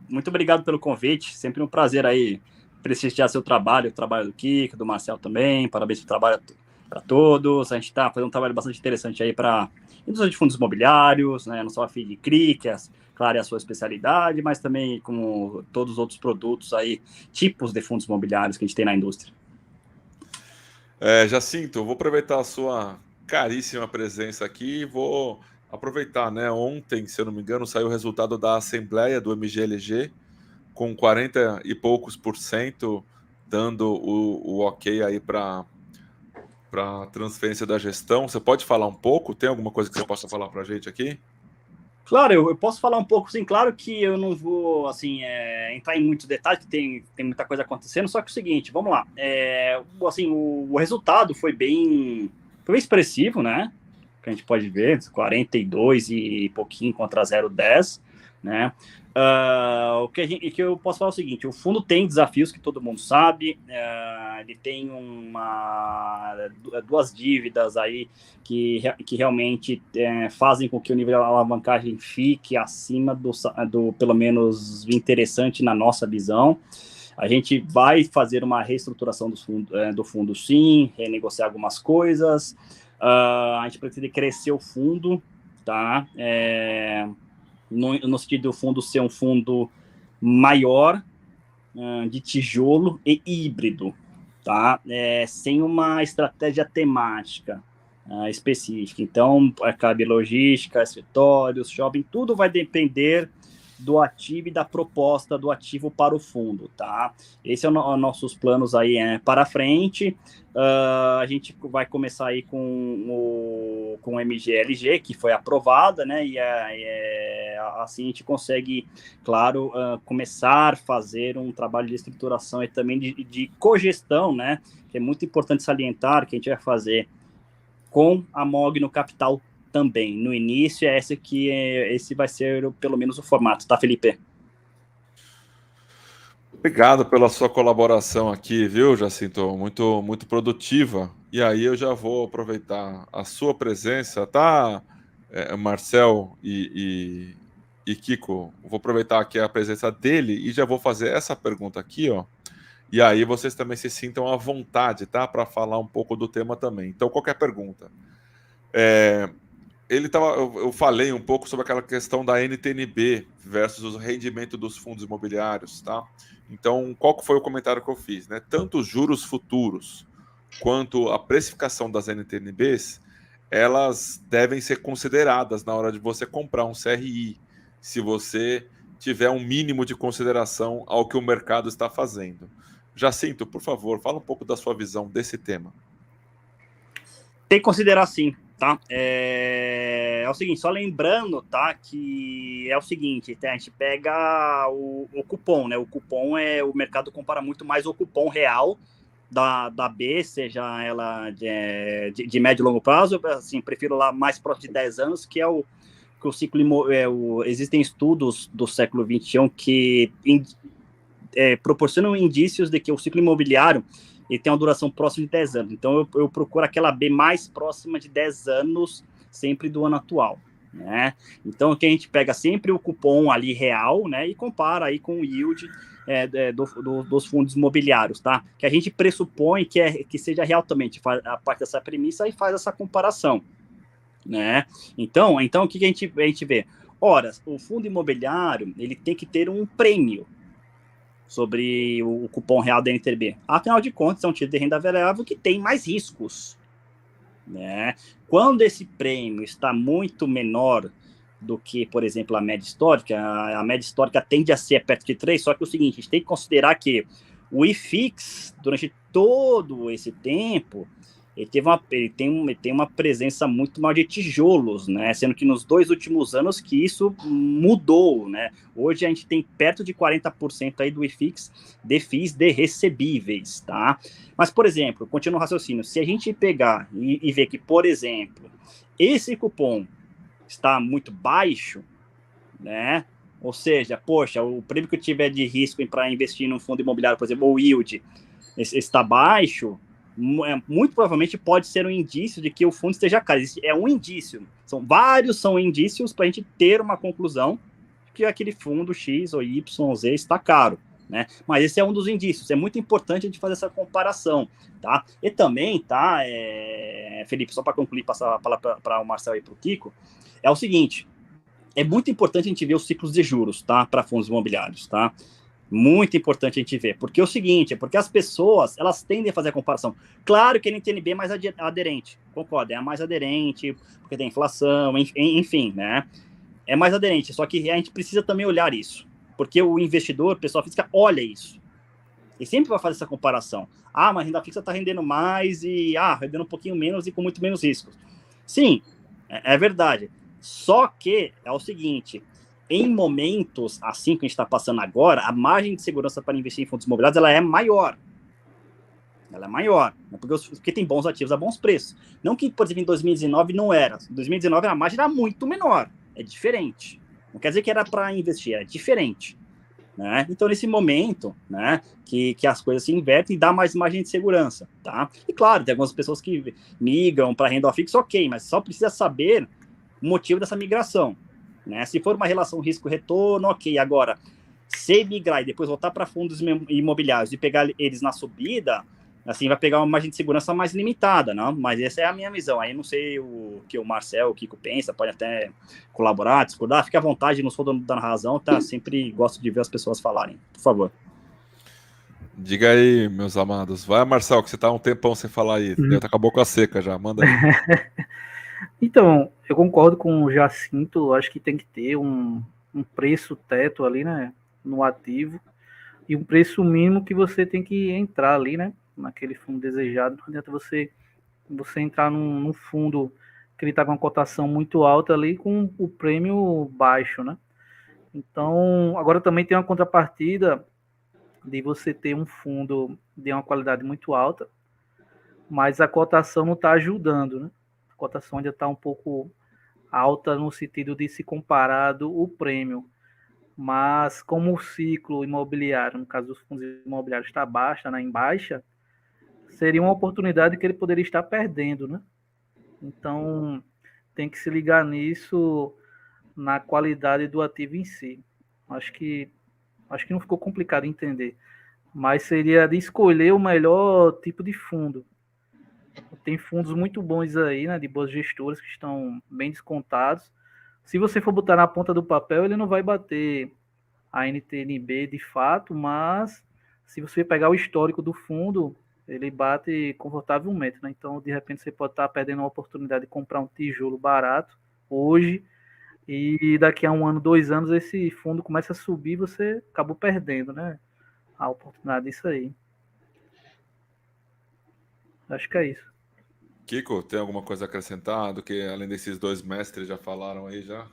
muito obrigado pelo convite. Sempre um prazer aí prestigiar seu trabalho, o trabalho do Kiko, do Marcel também. Parabéns pelo trabalho para todos. A gente está fazendo um trabalho bastante interessante aí para indústria de fundos imobiliários, né? Não só a FII de CRI, que claro, é a sua especialidade, mas também como todos os outros produtos aí, tipos de fundos imobiliários que a gente tem na indústria. Jacinto, eu vou aproveitar a sua caríssima presença aqui e vou aproveitar, né? Ontem, se eu não me engano, saiu o resultado da Assembleia do MGLG, com 40 e poucos % dando o ok aí para para transferência da gestão. Você pode falar um pouco? Tem alguma coisa que você possa falar para a gente aqui? Claro, eu posso falar um pouco, sim. Claro que eu não vou, assim, entrar em muitos detalhes, que tem muita coisa acontecendo, só que é o seguinte, vamos lá. Assim, o resultado foi bem expressivo, né? Que a gente pode ver, 42 e pouquinho contra 0,10, né? O que eu posso falar é o seguinte, o fundo tem desafios que todo mundo sabe, ele tem duas dívidas aí que realmente fazem com que o nível de alavancagem fique acima do pelo menos interessante na nossa visão. A gente vai fazer uma reestruturação do fundo, sim, renegociar algumas coisas. A gente pretende crescer o fundo, tá? No sentido do fundo ser um fundo maior, de tijolo e híbrido, tá? Sem uma estratégia temática específica. Então, cabe logística, escritórios, shopping, tudo vai depender do ativo e da proposta do ativo para o fundo, tá? Esse é os nossos planos aí para frente. A gente vai começar aí com o MGLG, que foi aprovada, né? E assim a gente consegue, claro, começar a fazer um trabalho de estruturação e também de cogestão, né? Que é muito importante salientar que a gente vai fazer com a MOG no capital também. No início, esse vai ser pelo menos o formato, tá, Felipe? Obrigado pela sua colaboração aqui, viu, Jacinto? Muito, muito produtiva. E aí eu já vou aproveitar a sua presença, tá, Marcel e Kiko? Vou aproveitar aqui a presença dele e já vou fazer essa pergunta aqui, ó. E aí vocês também se sintam à vontade, tá, para falar um pouco do tema também. Então, qualquer pergunta. Eu falei um pouco sobre aquela questão da NTNB versus o rendimento dos fundos imobiliários, tá? Então, qual que foi o comentário que eu fiz, né? Tanto os juros futuros quanto a precificação das NTNBs, elas devem ser consideradas na hora de você comprar um CRI, se você tiver um mínimo de consideração ao que o mercado está fazendo. Jacinto, por favor, fala um pouco da sua visão desse tema. Tem que considerar sim, tá? É o seguinte, só lembrando, tá, que é o seguinte, a gente pega o cupom, né? O cupom o mercado compara muito mais o cupom real da B, seja ela de médio e longo prazo, assim, prefiro lá mais próximo de 10 anos, que é o ciclo existem estudos do século XXI que proporcionam indícios de que o ciclo imobiliário ele tem uma duração próxima de 10 anos. Então, eu procuro aquela B mais próxima de 10 anos, sempre do ano atual, né? Então, que a gente pega sempre o cupom ali real, né? E compara aí com o yield dos fundos imobiliários, tá? Que a gente pressupõe que seja real também. A gente faz a parte dessa premissa e faz essa comparação, né? Então o que a gente vê? Ora, o fundo imobiliário, ele tem que ter um prêmio sobre o cupom real da NTNB. Afinal de contas, é um título de renda variável que tem mais riscos, né? Quando esse prêmio está muito menor do que, por exemplo, a média histórica, a média histórica tende a ser perto de 3, só que é o seguinte, a gente tem que considerar que o IFIX, durante todo esse tempo, ele tem uma presença muito maior de tijolos, né? Sendo que nos 2 últimos anos que isso mudou, né? Hoje a gente tem perto de 40% aí do IFIX de FIIs de recebíveis, tá? Mas, por exemplo, continua o raciocínio, se a gente pegar e ver que, por exemplo, esse cupom está muito baixo, né? Ou seja, poxa, o prêmio que eu tiver de risco para investir num fundo imobiliário, por exemplo, o yield, está baixo, muito provavelmente pode ser um indício de que o fundo esteja caro. É um indício. São indícios para a gente ter uma conclusão de que aquele fundo X ou Y ou Z está caro, né? Mas esse é um dos indícios. É muito importante a gente fazer essa comparação, tá? E também, tá, Felipe, só para concluir, passar a palavra para o Marcel e para o Kiko, é o seguinte, é muito importante a gente ver os ciclos de juros, tá, para fundos imobiliários, tá? Muito importante a gente ver, porque é o seguinte, porque as pessoas, elas tendem a fazer a comparação. Claro que a NTNB é mais aderente, concordo, é a mais aderente, porque tem inflação, enfim, né? É mais aderente, só que a gente precisa também olhar isso, porque o investidor, pessoa física, olha isso, E sempre vai fazer essa comparação. Mas a renda fixa está rendendo mais e rendendo um pouquinho menos e com muito menos riscos. Sim, é verdade. Só que é o seguinte, em momentos assim que a gente está passando agora, a margem de segurança para investir em fundos imobiliários ela é maior. Ela é maior, né? Porque tem bons ativos a bons preços. Não que, por exemplo, em 2019 não era. Em 2019 a margem era muito menor. É diferente. Não quer dizer que era para investir, é diferente. Né? Então, nesse momento, né, que as coisas se invertem e dá mais margem de segurança. Tá? E claro, tem algumas pessoas que migram para renda fixa, ok, mas só precisa saber o motivo dessa migração. Né? Se for uma relação risco-retorno, ok. Agora, se migrar e depois voltar para fundos imobiliários e pegar eles na subida, assim vai pegar uma margem de segurança mais limitada, não? Mas essa é a minha visão. Aí não sei o que o Marcel, o Kiko pensa, pode até colaborar, discordar, fique à vontade, não sou dono da razão, tá? Sempre gosto de ver as pessoas falarem, por favor. Diga aí, meus amados. Vai, Marcel, que você tá um tempão sem falar aí. Acabou com a seca já, manda aí. Então, eu concordo com o Jacinto, acho que tem que ter um preço teto ali, né, no ativo, e um preço mínimo que você tem que entrar ali, né, naquele fundo desejado. Não adianta você entrar num fundo que ele está com uma cotação muito alta ali com o prêmio baixo, né? Então, agora também tem uma contrapartida de você ter um fundo de uma qualidade muito alta, mas a cotação não está ajudando, né? A cotação ainda está um pouco alta no sentido de se comparado o prêmio. Mas como o ciclo imobiliário, no caso dos fundos imobiliários, está baixa, né, em baixa, seria uma oportunidade que ele poderia estar perdendo, né? Então, tem que se ligar nisso na qualidade do ativo em si. Acho que não ficou complicado entender, mas seria de escolher o melhor tipo de fundo. Tem fundos muito bons aí, né, de boas gestoras que estão bem descontados. Se você for botar na ponta do papel, ele não vai bater a NTNB de fato, mas se você pegar o histórico do fundo, ele bate confortavelmente, né? Então, de repente, você pode estar perdendo a oportunidade de comprar um tijolo barato hoje e daqui a 1 ano, 2 anos, esse fundo começa a subir e você acabou perdendo, né? A oportunidade disso aí. Acho que é isso. Kiko, tem alguma coisa a acrescentar do que além desses 2 mestres já falaram aí já?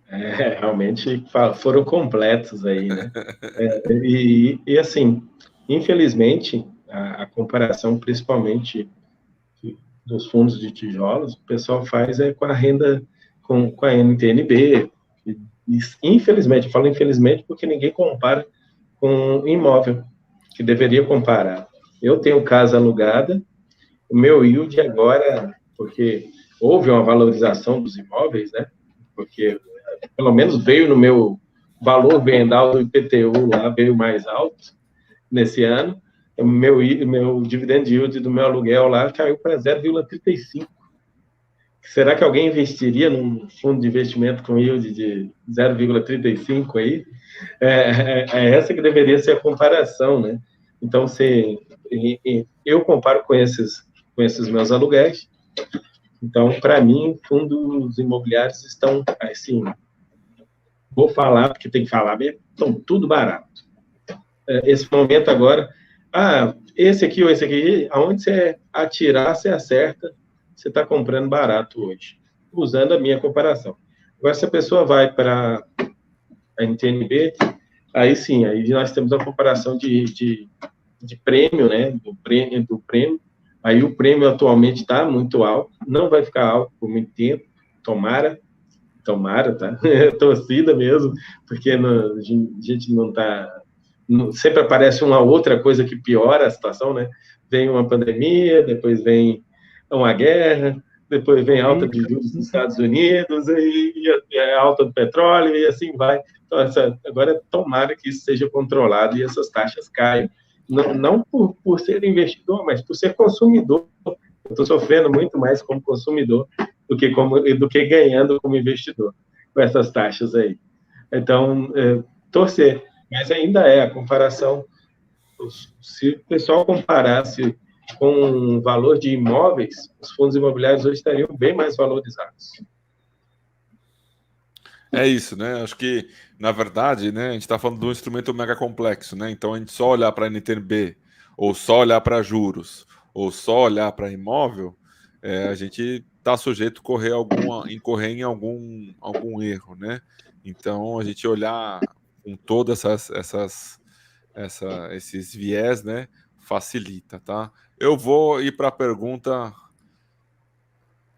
Realmente foram completos aí, né? E assim, infelizmente, a comparação, principalmente dos fundos de tijolos, o pessoal faz com a renda, com a NTNB. E, infelizmente, eu falo infelizmente porque ninguém compara com imóvel, que deveria comparar. Eu tenho casa alugada, o meu yield agora, porque houve uma valorização dos imóveis, né? Porque pelo menos veio no meu valor vendal do IPTU lá, veio mais alto nesse ano. O meu dividend yield do meu aluguel lá caiu para 0,35. Será que alguém investiria num fundo de investimento com yield de 0,35 aí? É essa que deveria ser a comparação, né? Então, eu comparo com esses meus aluguéis. Então, para mim, fundos imobiliários estão, assim, vou falar, porque tem que falar mesmo, estão tudo barato. Esse momento agora, esse aqui ou esse aqui, aonde você atirar, você acerta, você está comprando barato hoje, usando a minha comparação. Agora, se a pessoa vai para a NTNB, aí sim, aí nós temos a comparação de prêmio, né, do prêmio. Aí o prêmio atualmente está muito alto, não vai ficar alto por muito tempo, tomara, tá? Torcida mesmo, porque a gente não está... Sempre aparece uma outra coisa que piora a situação, né? Vem uma pandemia, depois vem uma guerra, depois vem alta de juros nos Estados Unidos, e a alta do petróleo, e assim vai. Então, agora, tomara que isso seja controlado e essas taxas caiam. Não por ser investidor, mas por ser consumidor. Eu estou sofrendo muito mais como consumidor do que ganhando como investidor com essas taxas aí. Então, torcer. Mas ainda a comparação, se o pessoal comparasse com o valor de imóveis, os fundos imobiliários hoje estariam bem mais valorizados. É isso, né? Acho que, na verdade, né, a gente está falando de um instrumento mega complexo, né? Então, a gente só olhar para NTNB, ou só olhar para juros, ou só olhar para imóvel, a gente está sujeito a incorrer em algum erro, né? Então, a gente olhar com todas esses viés, né, facilita, tá? Eu vou ir para a pergunta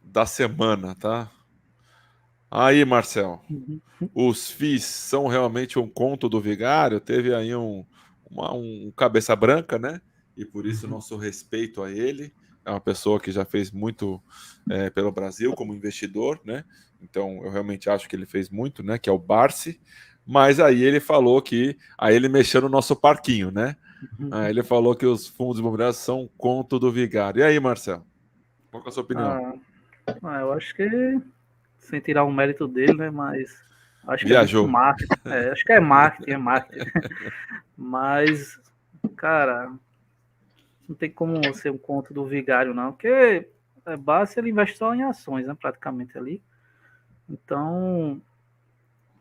da semana, tá? Aí, Marcel, os FIIs são realmente um conto do vigário? Teve aí um cabeça branca, né? E por isso nosso respeito a ele. É uma pessoa que já fez muito pelo Brasil como investidor, né? Então eu realmente acho que ele fez muito, né? Que é o Barsi. Mas aí ele falou aí ele mexeu no nosso parquinho, né? Aí ele falou que os fundos imobiliários são um conto do vigário. E aí, Marcel? Qual é a sua opinião? Eu acho que, sem tirar o mérito dele, né? Mas acho que Viajou. é muito marketing. Acho que é marketing. Mas, cara, não tem como ser um conto do vigário, não. Porque base ele investe só em ações, né? Praticamente ali. Então,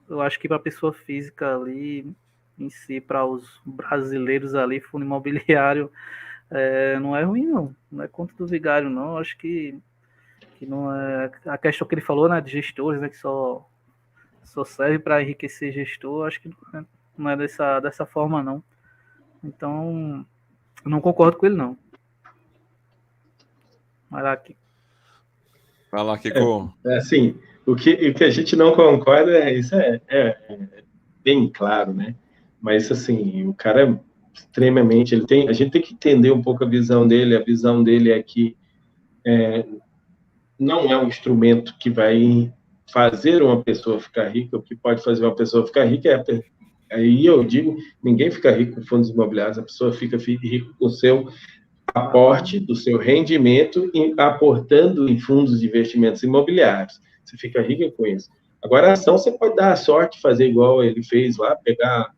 eu acho que para a pessoa física ali, em si, para os brasileiros ali, fundo imobiliário, não é ruim, não. Não é conto do vigário, não. Eu acho que não é. A questão que ele falou, né, de gestores, né, que só serve para enriquecer gestor, acho que não é dessa forma, não. Então, eu não concordo com ele, não. Vai lá, Kiko. Vai lá, Kiko. Assim, o que a gente não concorda isso é bem claro, né? Mas, assim, o cara é extremamente... a gente tem que entender um pouco a visão dele. A visão dele é que não é um instrumento que vai fazer uma pessoa ficar rica. O que pode fazer uma pessoa ficar rica aí eu digo, ninguém fica rico com fundos imobiliários, a pessoa fica rica com o seu aporte, do seu rendimento, aportando em fundos de investimentos imobiliários. Você fica rica com isso. Agora, a ação, você pode dar a sorte de fazer igual ele fez lá, pegar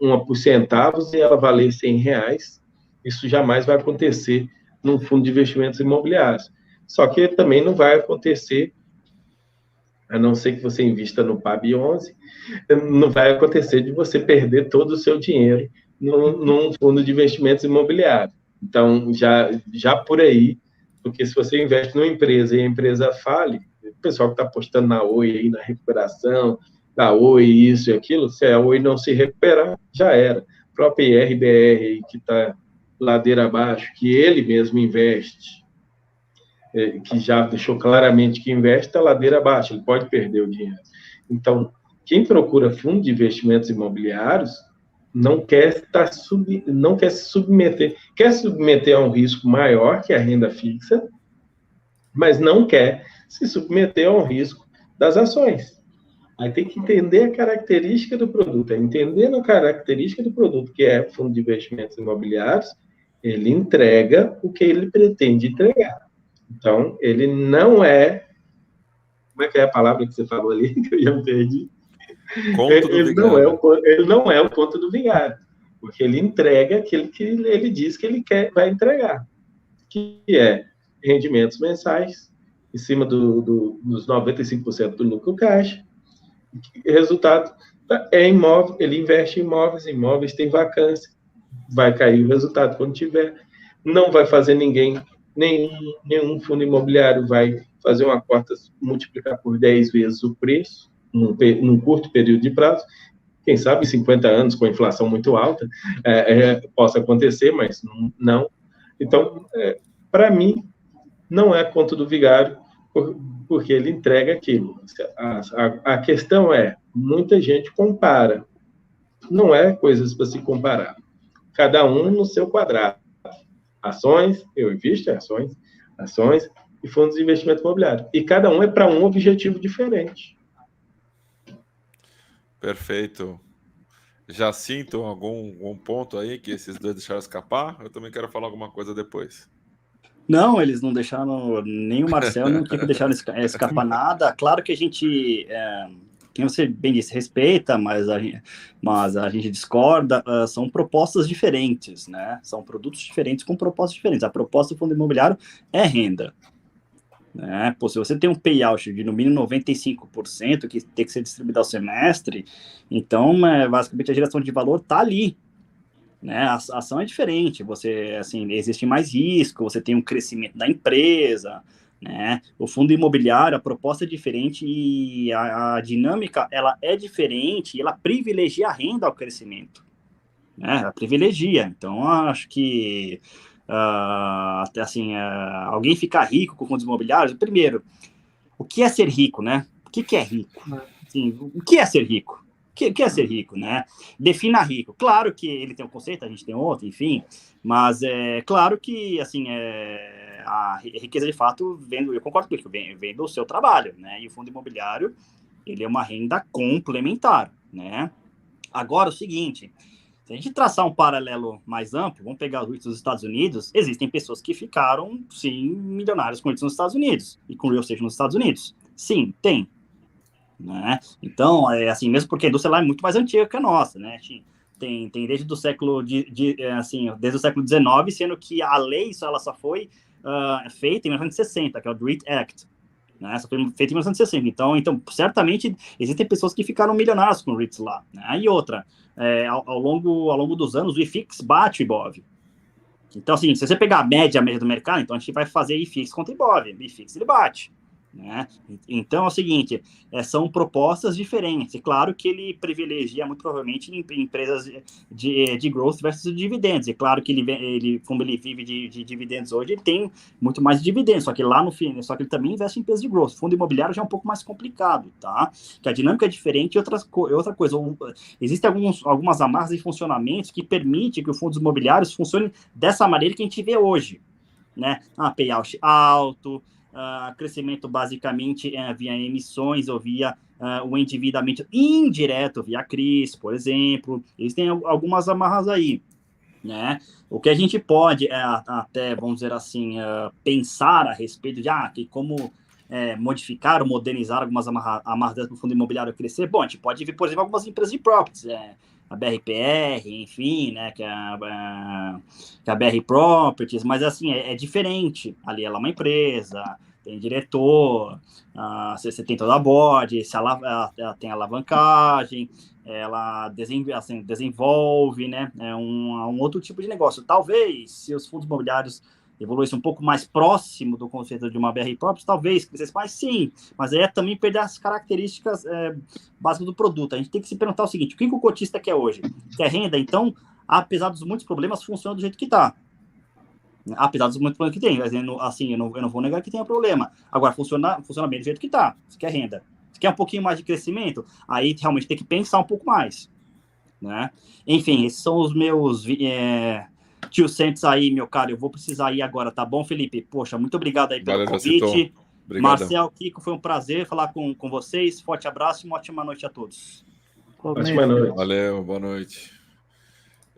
uma por centavos e ela valer R$100. Isso jamais vai acontecer num fundo de investimentos imobiliários. Só que também não vai acontecer, a não ser que você invista no PAB 11, não vai acontecer de você perder todo o seu dinheiro num fundo de investimentos imobiliários. Então, já por aí, porque se você investe numa empresa e a empresa fale, o pessoal que está apostando na Oi, aí, na recuperação, da Oi, isso e aquilo, se a Oi não se recuperar, já era. O próprio IRBR, que está ladeira abaixo, que ele mesmo investe, que já deixou claramente que investe, está ladeira abaixo, ele pode perder o dinheiro. Então, quem procura fundo de investimentos imobiliários não quer se submeter, quer se submeter a um risco maior que a renda fixa, mas não quer se submeter a um risco das ações. Aí tem que entender a característica do produto. Entendendo a característica do produto, que é fundo de investimentos imobiliários, ele entrega o que ele pretende entregar. Então, ele não é... Como é que é a palavra que você falou ali, que eu já me perdi? Ele não é o conto do vigário, porque ele entrega aquilo que ele diz que ele vai entregar, que é rendimentos mensais, em cima dos 95% do lucro caixa. Resultado é imóvel, ele investe em imóveis têm vacância, vai cair o resultado quando tiver, não vai fazer nenhum fundo imobiliário vai fazer uma cota, multiplicar por 10 vezes o preço, num curto período de prazo. Quem sabe em 50 anos, com a inflação muito alta, possa acontecer, mas não. Então, para mim, não é conto do vigário, porque ele entrega aquilo. A questão é, muita gente compara. Não é coisas para se comparar. Cada um no seu quadrado. Ações, eu invisto em ações e fundos de investimento imobiliário. E cada um é para um objetivo diferente. Perfeito. Jacinto, algum ponto aí que esses dois deixaram escapar? Eu também quero falar alguma coisa depois. Não, eles não deixaram, nem o Marcel, nem o Kiko deixaram escapar nada. Claro que a gente, quem você bem disse, respeita, mas a gente discorda. São propostas diferentes, né? São produtos diferentes com propostas diferentes. A proposta do fundo imobiliário é renda. né? Pô, se você tem um payout de no mínimo 95%, que tem que ser distribuído ao semestre, então, basicamente, a geração de valor está ali, né? A ação é diferente, você, assim, existe mais risco, você tem um crescimento da empresa, né? O fundo imobiliário, a proposta é diferente e a dinâmica, ela é diferente e ela privilegia a renda ao crescimento, né? Ela privilegia. Então, acho que, assim, alguém ficar rico com fundos imobiliários, primeiro, o que é ser rico, né? O que é rico? Assim, o que é ser rico? O que é ser rico, né? Defina rico. Claro que ele tem um conceito, a gente tem outro, enfim, mas é claro que, assim, a riqueza de fato vem, eu concordo com isso, vem do seu trabalho, né? E o fundo imobiliário, ele é uma renda complementar, né? Agora, o seguinte, se a gente traçar um paralelo mais amplo, vamos pegar os REITs dos Estados Unidos, existem pessoas que ficaram, sim, milionários com REITs nos Estados Unidos e com real estate nos Estados Unidos. Sim, tem. Né? Então, assim, mesmo porque a indústria lá é muito mais antiga que a nossa, né? Tem desde o século assim, desde o século XIX, sendo que a lei ela só foi feita em 1960, que é o REIT Act, né? Só foi feita em 1960. Então, certamente existem pessoas que ficaram milionárias com REITs lá, né? E outra, ao longo dos anos, o IFIX bate o IBOV. Então, assim, se você pegar a média do mercado, então a gente vai fazer IFIX contra IBOV. O IFIX ele bate. Né? Então é o seguinte, são propostas diferentes. E claro que ele privilegia muito provavelmente empresas de growth versus dividendos. E claro que ele como ele vive de dividendos hoje, ele tem muito mais de dividendos, só que lá no fim, só que ele também investe em empresas de growth. Fundo imobiliário já é um pouco mais complicado, tá? Que a dinâmica é diferente e outra coisa. Existem algumas amarras e funcionamentos que permitem que os fundos imobiliários funcionem dessa maneira que a gente vê hoje, né? Payout alto, crescimento basicamente via emissões ou via o endividamento indireto via CRIs, por exemplo. Eles têm algumas amarras aí, né? O que a gente pode até, vamos dizer assim, pensar a respeito de como modificar ou modernizar algumas amarras do fundo imobiliário crescer. Bom, a gente pode ver, por exemplo, algumas empresas de properties, a BRPR, enfim, né, que é a BR Properties, mas assim, é diferente. Ali ela é uma empresa, tem diretor, você tem toda a board, ela tem alavancagem, ela desenvolve, né, um outro tipo de negócio. Talvez, se os fundos imobiliários evoluísse um pouco mais próximo do conceito de uma BR Properties, talvez crescesse mais, sim, mas aí também perder as características básicas do produto. A gente tem que se perguntar o seguinte, o que o cotista quer hoje? Quer renda? Então, apesar dos muitos problemas, funciona do jeito que está. Apesar dos muitos problemas que tem, assim, eu não vou negar que tenha problema. Agora, funciona bem do jeito que está. Você quer renda? Você quer um pouquinho mais de crescimento? Aí, realmente, tem que pensar um pouco mais, né? Enfim, esses são os meus... Tio Santos aí, meu cara, eu vou precisar ir agora, tá bom, Felipe? Poxa, muito obrigado aí pelo convite. Marcel, Kiko, foi um prazer falar com vocês. Forte abraço e uma ótima noite a todos. Ótima noite. Valeu, boa noite.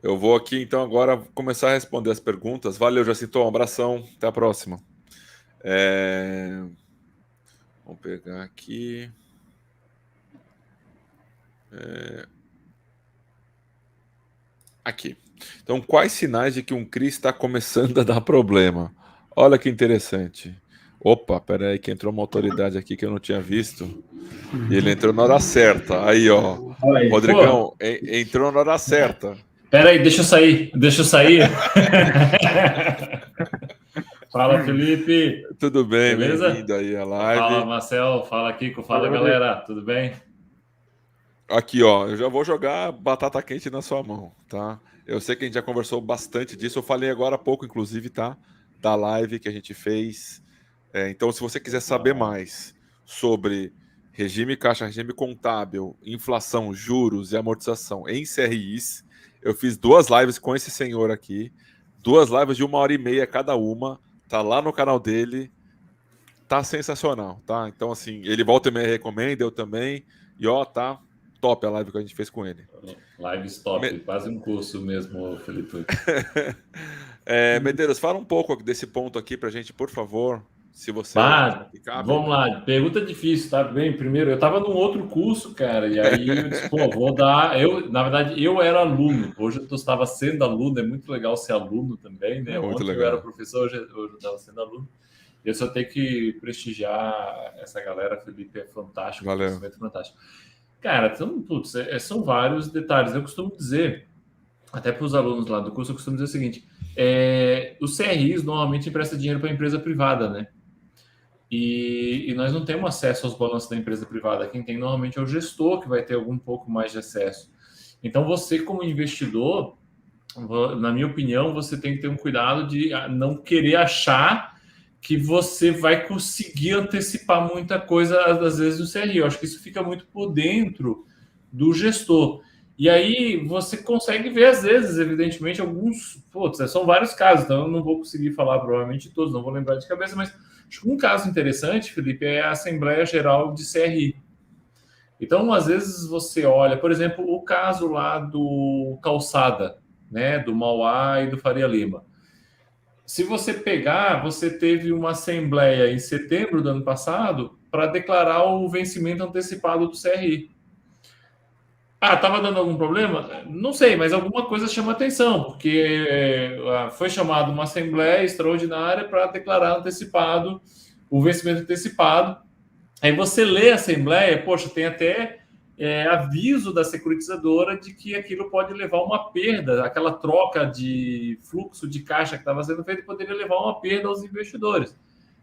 Eu vou aqui, então, agora começar a responder as perguntas. Valeu, Jacinto, um abração. Até a próxima. Vamos pegar aqui. Aqui. Então, quais sinais de que um CRI está começando a dar problema? Olha que interessante. Opa, peraí, que entrou uma autoridade aqui que eu não tinha visto. E ele entrou na hora certa. Aí, ó. Aí, Rodrigão, entrou na hora certa. Peraí, deixa eu sair. Fala, Felipe. Tudo bem, beleza? Bem-vindo aí à live. Fala, Marcel. Fala, Kiko. Fala, galera. Tudo bem? Aqui, ó. Eu já vou jogar batata quente na sua mão, tá? Eu sei que a gente já conversou bastante disso. Eu falei agora há pouco, inclusive, tá? Da live que a gente fez. Então, se você quiser saber mais sobre regime caixa, regime contábil, inflação, juros e amortização em CRIs, eu fiz 2 lives com esse senhor aqui. 2 lives de 1h30 cada uma. Tá lá no canal dele. Tá sensacional, tá? Então, assim, ele volta e me recomenda, eu também. E, ó, tá top a live que a gente fez com ele. Live top, quase um curso mesmo, Felipe. Medeiros, fala um pouco desse ponto aqui pra gente, por favor, se você... Vamos lá, pergunta difícil, tá? Bem, primeiro, eu tava num outro curso, cara, e aí eu disse, vou dar... Na verdade, eu era aluno, hoje eu estava sendo aluno, é muito legal ser aluno também, né? Ontem legal. Eu era professor, hoje eu estava sendo aluno. Eu só tenho que prestigiar essa galera, Felipe, é fantástico. Valeu. Fantástico. Cara, são vários detalhes. Eu costumo dizer, até para os alunos lá do curso, eu costumo dizer o seguinte, os CRIs normalmente emprestam dinheiro para a empresa privada, né? E nós não temos acesso aos balanços da empresa privada. Quem tem normalmente é o gestor, que vai ter algum pouco mais de acesso. Então, você, como investidor, na minha opinião, você tem que ter um cuidado de não querer achar que você vai conseguir antecipar muita coisa, às vezes, do CRI. Eu acho que isso fica muito por dentro do gestor. E aí você consegue ver, às vezes, evidentemente, alguns... são vários casos, então eu não vou conseguir falar provavelmente de todos, não vou lembrar de cabeça, mas acho que um caso interessante, Felipe, é a Assembleia Geral de CRI. Então, às vezes, você olha, por exemplo, o caso lá do Calçada, né, do Mauá e do Faria Lima. Se você pegar, você teve uma assembleia em setembro do ano passado para declarar o vencimento antecipado do CRI. Estava dando algum problema? Não sei, mas alguma coisa chama atenção, porque foi chamada uma assembleia extraordinária para declarar antecipado o vencimento antecipado. Aí você lê a assembleia, poxa, tem até aviso da securitizadora de que aquilo pode levar uma perda, aquela troca de fluxo de caixa que estava sendo feita poderia levar uma perda aos investidores.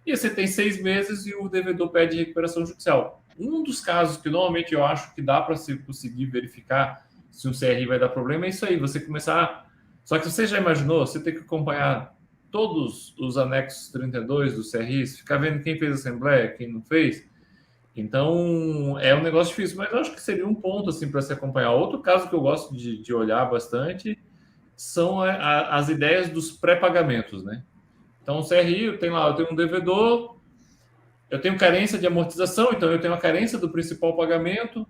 E você tem 6 meses e o devedor pede recuperação judicial. Um dos casos que normalmente eu acho que dá para se conseguir verificar se um CRI vai dar problema é isso aí, você começar... Só que você já imaginou, você tem que acompanhar todos os anexos 32 do CRIs, ficar vendo quem fez a assembleia, quem não fez. Então, é um negócio difícil, mas eu acho que seria um ponto assim, para se acompanhar. Outro caso que eu gosto de olhar bastante são as ideias dos pré-pagamentos, né? Então, o CRI, eu tenho um devedor, eu tenho carência de amortização, então eu tenho a carência do principal pagamento.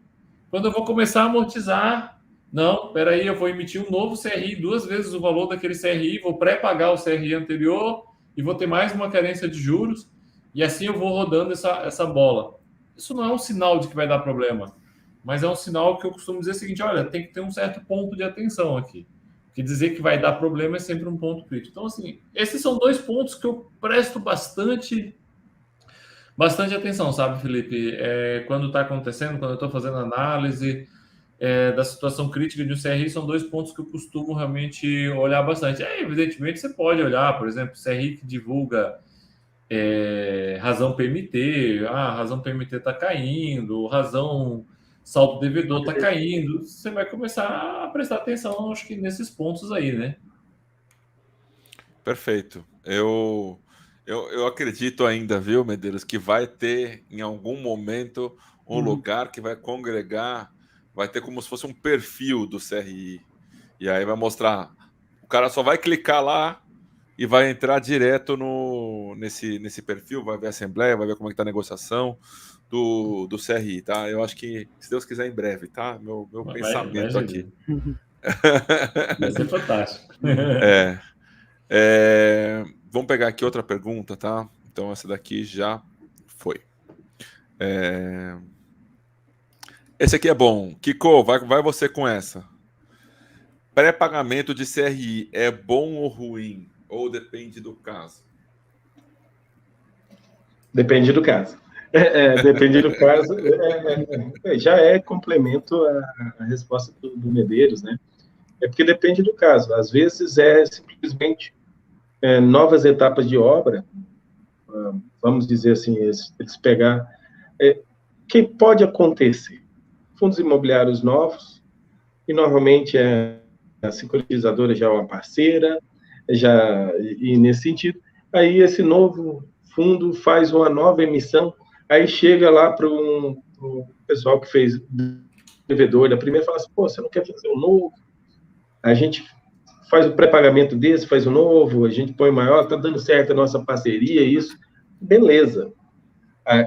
Quando eu vou começar a amortizar, não, peraí, eu vou emitir um novo CRI, 2 vezes o valor daquele CRI, vou pré-pagar o CRI anterior e vou ter mais uma carência de juros, e assim eu vou rodando essa bola. Isso não é um sinal de que vai dar problema, mas é um sinal que eu costumo dizer o seguinte, olha, tem que ter um certo ponto de atenção aqui. Porque dizer que vai dar problema é sempre um ponto crítico. Então, assim, esses são 2 pontos que eu presto bastante atenção, sabe, Felipe? Quando está acontecendo, quando eu estou fazendo análise da situação crítica de um CRI, são 2 pontos que eu costumo realmente olhar bastante. Evidentemente, você pode olhar, por exemplo, CRI que divulga razão PMT, razão PMT está caindo, razão saldo devedor está caindo, você vai começar a prestar atenção, acho que nesses pontos aí, né? Perfeito. Eu acredito ainda, viu, Medeiros, que vai ter em algum momento um lugar que vai congregar, vai ter como se fosse um perfil do CRI, e aí vai mostrar, o cara só vai clicar lá e vai entrar direto nesse perfil, vai ver a assembleia, vai ver como é que tá a negociação do CRI, tá? Eu acho que, se Deus quiser, em breve, tá? Meu pensamento vai aqui. Vai ser fantástico. Vamos pegar aqui outra pergunta, tá? Então, essa daqui já foi. Esse aqui é bom. Kiko, vai você com essa. Pré-pagamento de CRI é bom ou ruim? Ou depende do caso? Depende do caso. Depende do caso. Já é complemento à resposta do Medeiros, né? É porque depende do caso. Às vezes é simplesmente novas etapas de obra, vamos dizer assim, eles pegar... que pode acontecer? Fundos imobiliários novos, e normalmente a securitizadora já é uma parceira, e nesse sentido, aí esse novo fundo faz uma nova emissão, aí chega lá para o pessoal que fez devedor da primeira e fala assim, pô, você não quer fazer um novo? A gente faz o pré-pagamento desse, faz o novo, a gente põe maior, está dando certo a nossa parceria, isso, beleza.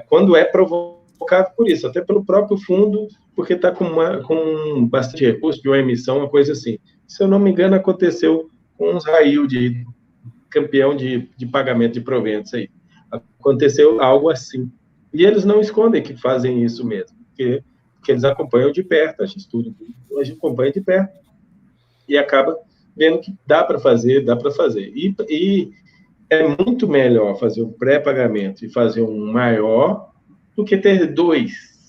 Quando é provocado por isso, até pelo próprio fundo, porque está com bastante recurso de uma emissão, uma coisa assim. Se eu não me engano, aconteceu com uns Rail de campeão de pagamento de proventos aí. Aconteceu algo assim. E eles não escondem que fazem isso mesmo, porque eles acompanham de perto, a gente acompanha de perto e acaba vendo que dá para fazer. E é muito melhor fazer um pré-pagamento e fazer um maior do que ter dois.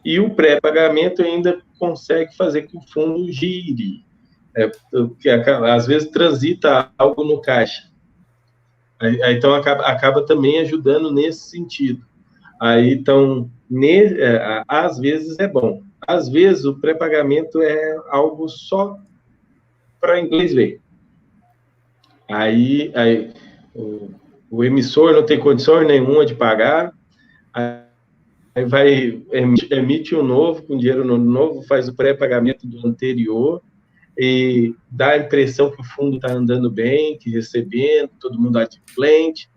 E o pré-pagamento ainda consegue fazer com que o fundo gire. Porque às vezes transita algo no caixa. Então, acaba também ajudando nesse sentido. Então, às vezes é bom. Às vezes, o pré-pagamento é algo só para inglês ver. Aí o emissor não tem condição nenhuma de pagar, aí emite um novo, com dinheiro novo, faz o pré-pagamento do anterior, e dá a impressão que o fundo está andando bem, que recebendo, todo mundo adimplente,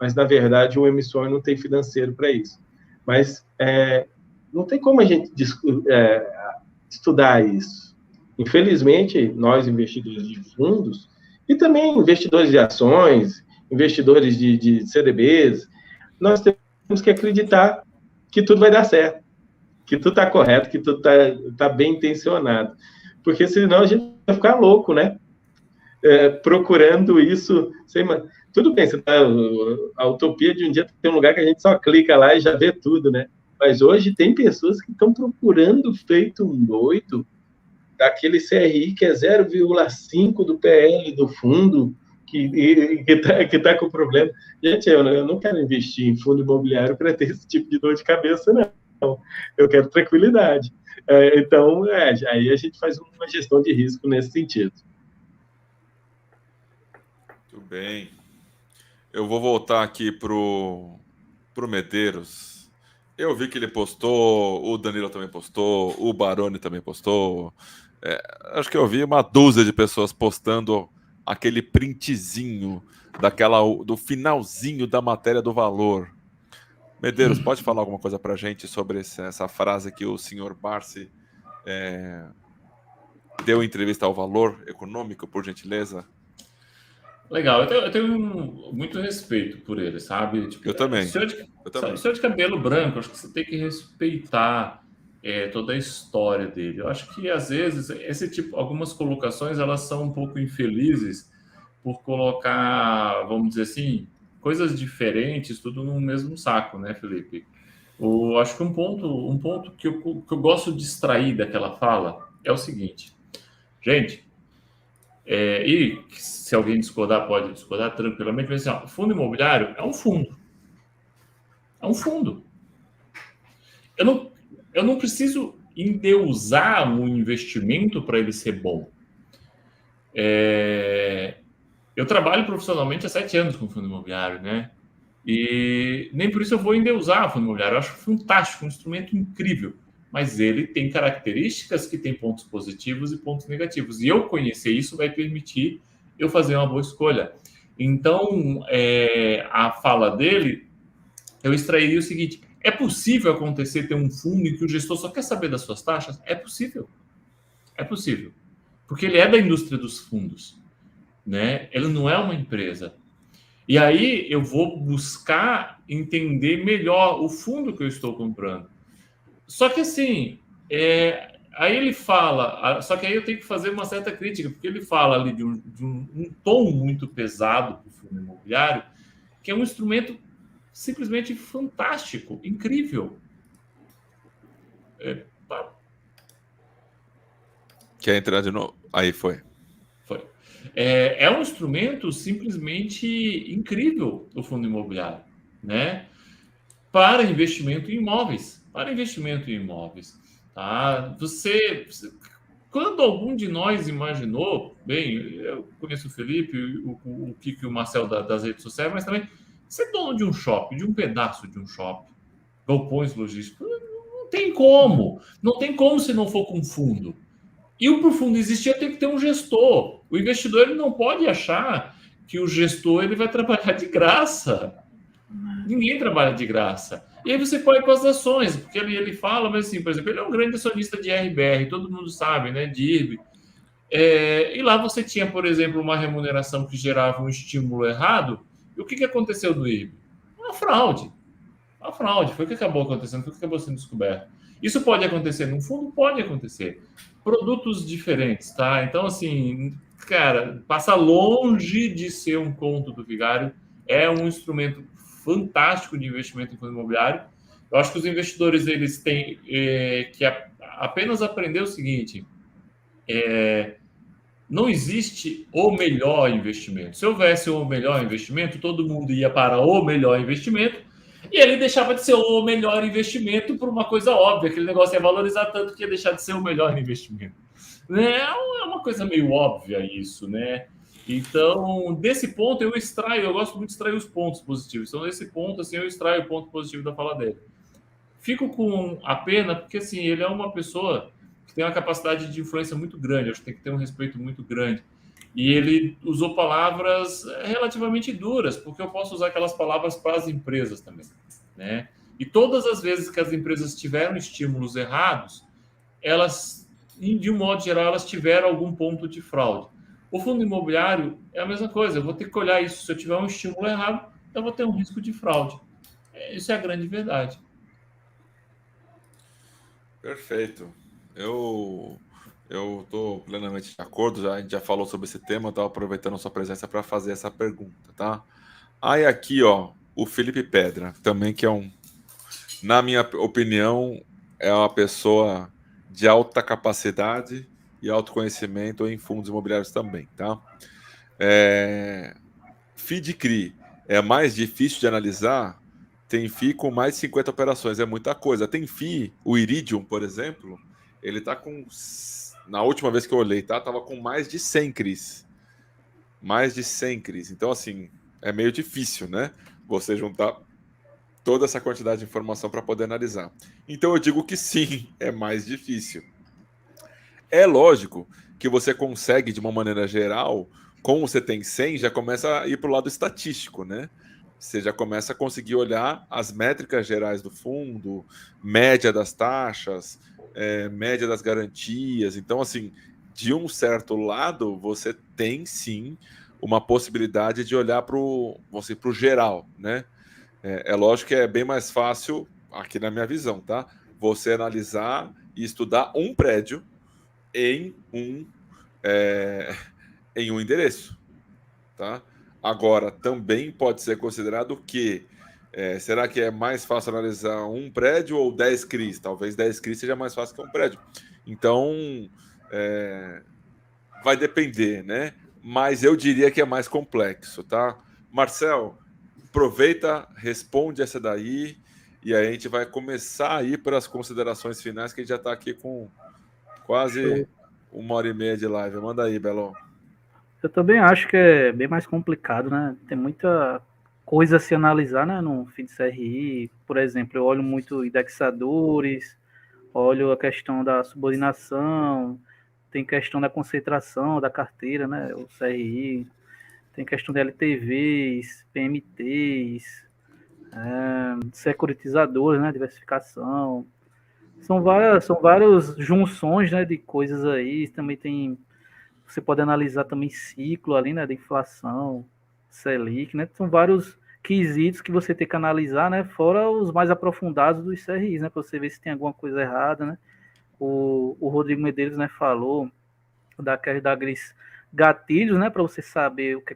mas, na verdade, o emissor não tem financeiro para isso. Mas não tem como a gente estudar isso. Infelizmente, nós, investidores de fundos, e também investidores de ações, investidores de CDBs, nós temos que acreditar que tudo vai dar certo, que tudo está correto, que tudo está bem intencionado. Porque senão a gente vai ficar louco, né? Procurando isso. Tudo bem, a utopia de um dia tem um lugar que a gente só clica lá e já vê tudo, né? Mas hoje tem pessoas que estão procurando, feito um doido, daquele CRI que é 0,5 do PL do fundo, que tá com problema. Gente, eu não quero investir em fundo imobiliário para ter esse tipo de dor de cabeça, não. Eu quero tranquilidade. Então, aí a gente faz uma gestão de risco nesse sentido. Muito bem. Eu vou voltar aqui pro Medeiros. Eu vi que ele postou, o Danilo também postou, o Baroni também postou. Acho que eu vi uma dúzia de pessoas postando aquele printzinho do finalzinho da matéria do valor. Medeiros, pode falar alguma coisa para a gente sobre essa frase que o senhor Barsi deu em entrevista ao Valor Econômico, por gentileza? Legal, eu tenho muito respeito por ele, sabe? Tipo, eu também. Senhor de cabelo branco, acho que você tem que respeitar toda a história dele. Eu acho que, às vezes, algumas colocações, elas são um pouco infelizes por colocar, vamos dizer assim, coisas diferentes, tudo no mesmo saco, né, Felipe? Acho que um ponto que eu gosto de extrair daquela fala é o seguinte. Gente, e se alguém discordar, pode discordar tranquilamente, mas assim, fundo imobiliário é um fundo. É um fundo. Eu não preciso endeusar um investimento para ele ser bom. Eu trabalho profissionalmente há 7 anos com fundo imobiliário, né? E nem por isso eu vou endeusar o fundo imobiliário. Eu acho fantástico, um instrumento incrível. Mas ele tem características que tem pontos positivos e pontos negativos. E eu conhecer isso vai permitir eu fazer uma boa escolha. Então, a fala dele, eu extrairia o seguinte: é possível acontecer ter um fundo em que o gestor só quer saber das suas taxas? É possível. É possível. Porque ele é da indústria dos fundos, né? Ele não é uma empresa. E aí eu vou buscar entender melhor o fundo que eu estou comprando. Só que assim, aí ele fala, só que aí eu tenho que fazer uma certa crítica, porque ele fala ali de um tom muito pesado para o fundo imobiliário, que é um instrumento simplesmente fantástico, incrível. Quer entrar de novo? Aí foi. É um instrumento simplesmente incrível, o fundo imobiliário, né? Para investimento em imóveis. Tá? Quando algum de nós imaginou, bem, eu conheço o Felipe, o Kiko e o Marcel das redes sociais, mas também ser dono de um shopping, de um pedaço de um shopping, galpões logísticos, não tem como. Não tem como se não for com fundo. E para o fundo existir, tem que ter um gestor. O investidor ele não pode achar que o gestor ele vai trabalhar de graça. Ninguém trabalha de graça. E aí você pode ir com as ações, porque ele fala, mas assim, por exemplo, ele é um grande acionista de RBR, todo mundo sabe, né, de IRB. E lá você tinha, por exemplo, uma remuneração que gerava um estímulo errado. E o que aconteceu no IRB? Uma fraude. Foi o que acabou acontecendo, foi o que acabou sendo descoberto. Isso pode acontecer num fundo? Pode acontecer. Produtos diferentes, tá? Então, assim, cara, passa longe de ser um conto do vigário. É um instrumento fantástico de investimento em fundo imobiliário. Eu acho que os investidores eles têm que apenas aprender o seguinte: não existe o melhor investimento. Se houvesse o melhor investimento, todo mundo ia para o melhor investimento e ele deixava de ser o melhor investimento por uma coisa óbvia. Aquele negócio ia valorizar tanto que ia deixar de ser o melhor investimento. É uma coisa meio óbvia isso, né? Então, desse ponto, eu gosto muito de extrair os pontos positivos. Então, nesse ponto, assim, eu extraio o ponto positivo da fala dele. Fico com a pena, porque, assim, ele é uma pessoa que tem uma capacidade de influência muito grande, acho que tem que ter um respeito muito grande. E ele usou palavras relativamente duras, porque eu posso usar aquelas palavras para as empresas também, né? E todas as vezes que as empresas tiveram estímulos errados, elas, de um modo geral, elas tiveram algum ponto de fraude. O fundo imobiliário é a mesma coisa, eu vou ter que olhar isso. Se eu tiver um estímulo errado, eu vou ter um risco de fraude. Isso é a grande verdade. Perfeito. Eu estou plenamente de acordo, a gente já falou sobre esse tema, eu estava aproveitando a sua presença para fazer essa pergunta, tá? Aí aqui, ó, o Felipe Pedra, também que na minha opinião, é uma pessoa de alta capacidade e autoconhecimento em fundos imobiliários também, tá? FII CRI é mais difícil de analisar? Tem FII com mais de 50 operações, é muita coisa. Tem FII, o Iridium, por exemplo, ele tá com, na última vez que eu olhei, tá? Tava com mais de 100 CRIs. Mais de 100 CRIs. Então, assim, é meio difícil, né? Você juntar toda essa quantidade de informação para poder analisar. Então, eu digo que sim, é mais difícil. É lógico que você consegue, de uma maneira geral, como você tem 100, já começa a ir para o lado estatístico, né? Você já começa a conseguir olhar as métricas gerais do fundo, média das taxas, média das garantias. Então, assim, de um certo lado, você tem sim uma possibilidade de olhar para o geral, né? É lógico que é bem mais fácil, aqui na minha visão, tá? Você analisar e estudar um prédio em um endereço, tá? Agora, também pode ser considerado que será que é mais fácil analisar um prédio ou 10 CRIs? Talvez 10 CRIs seja mais fácil que um prédio. Então, vai depender, né? Mas eu diria que é mais complexo, tá? Marcel, aproveita, responde essa daí e aí a gente vai começar a ir para as considerações finais, que a gente já está aqui com quase 1h30 de live. Manda aí, Belão. Eu também acho que é bem mais complicado, né? Tem muita coisa a se analisar, né? No FII de CRI, por exemplo, eu olho muito indexadores, olho a questão da subordinação, tem questão da concentração da carteira, né? O CRI, tem questão de LTVs, PMTs, securitizadores, né? Diversificação. São várias junções, né? De coisas aí. Também tem. Você pode analisar também ciclo ali, né? Da inflação, Selic, né? São vários quesitos que você tem que analisar, né? Fora os mais aprofundados dos CRIs, né? Para você ver se tem alguma coisa errada, né? O Rodrigo Medeiros, né, falou daqueles gatilhos, né, para você saber o que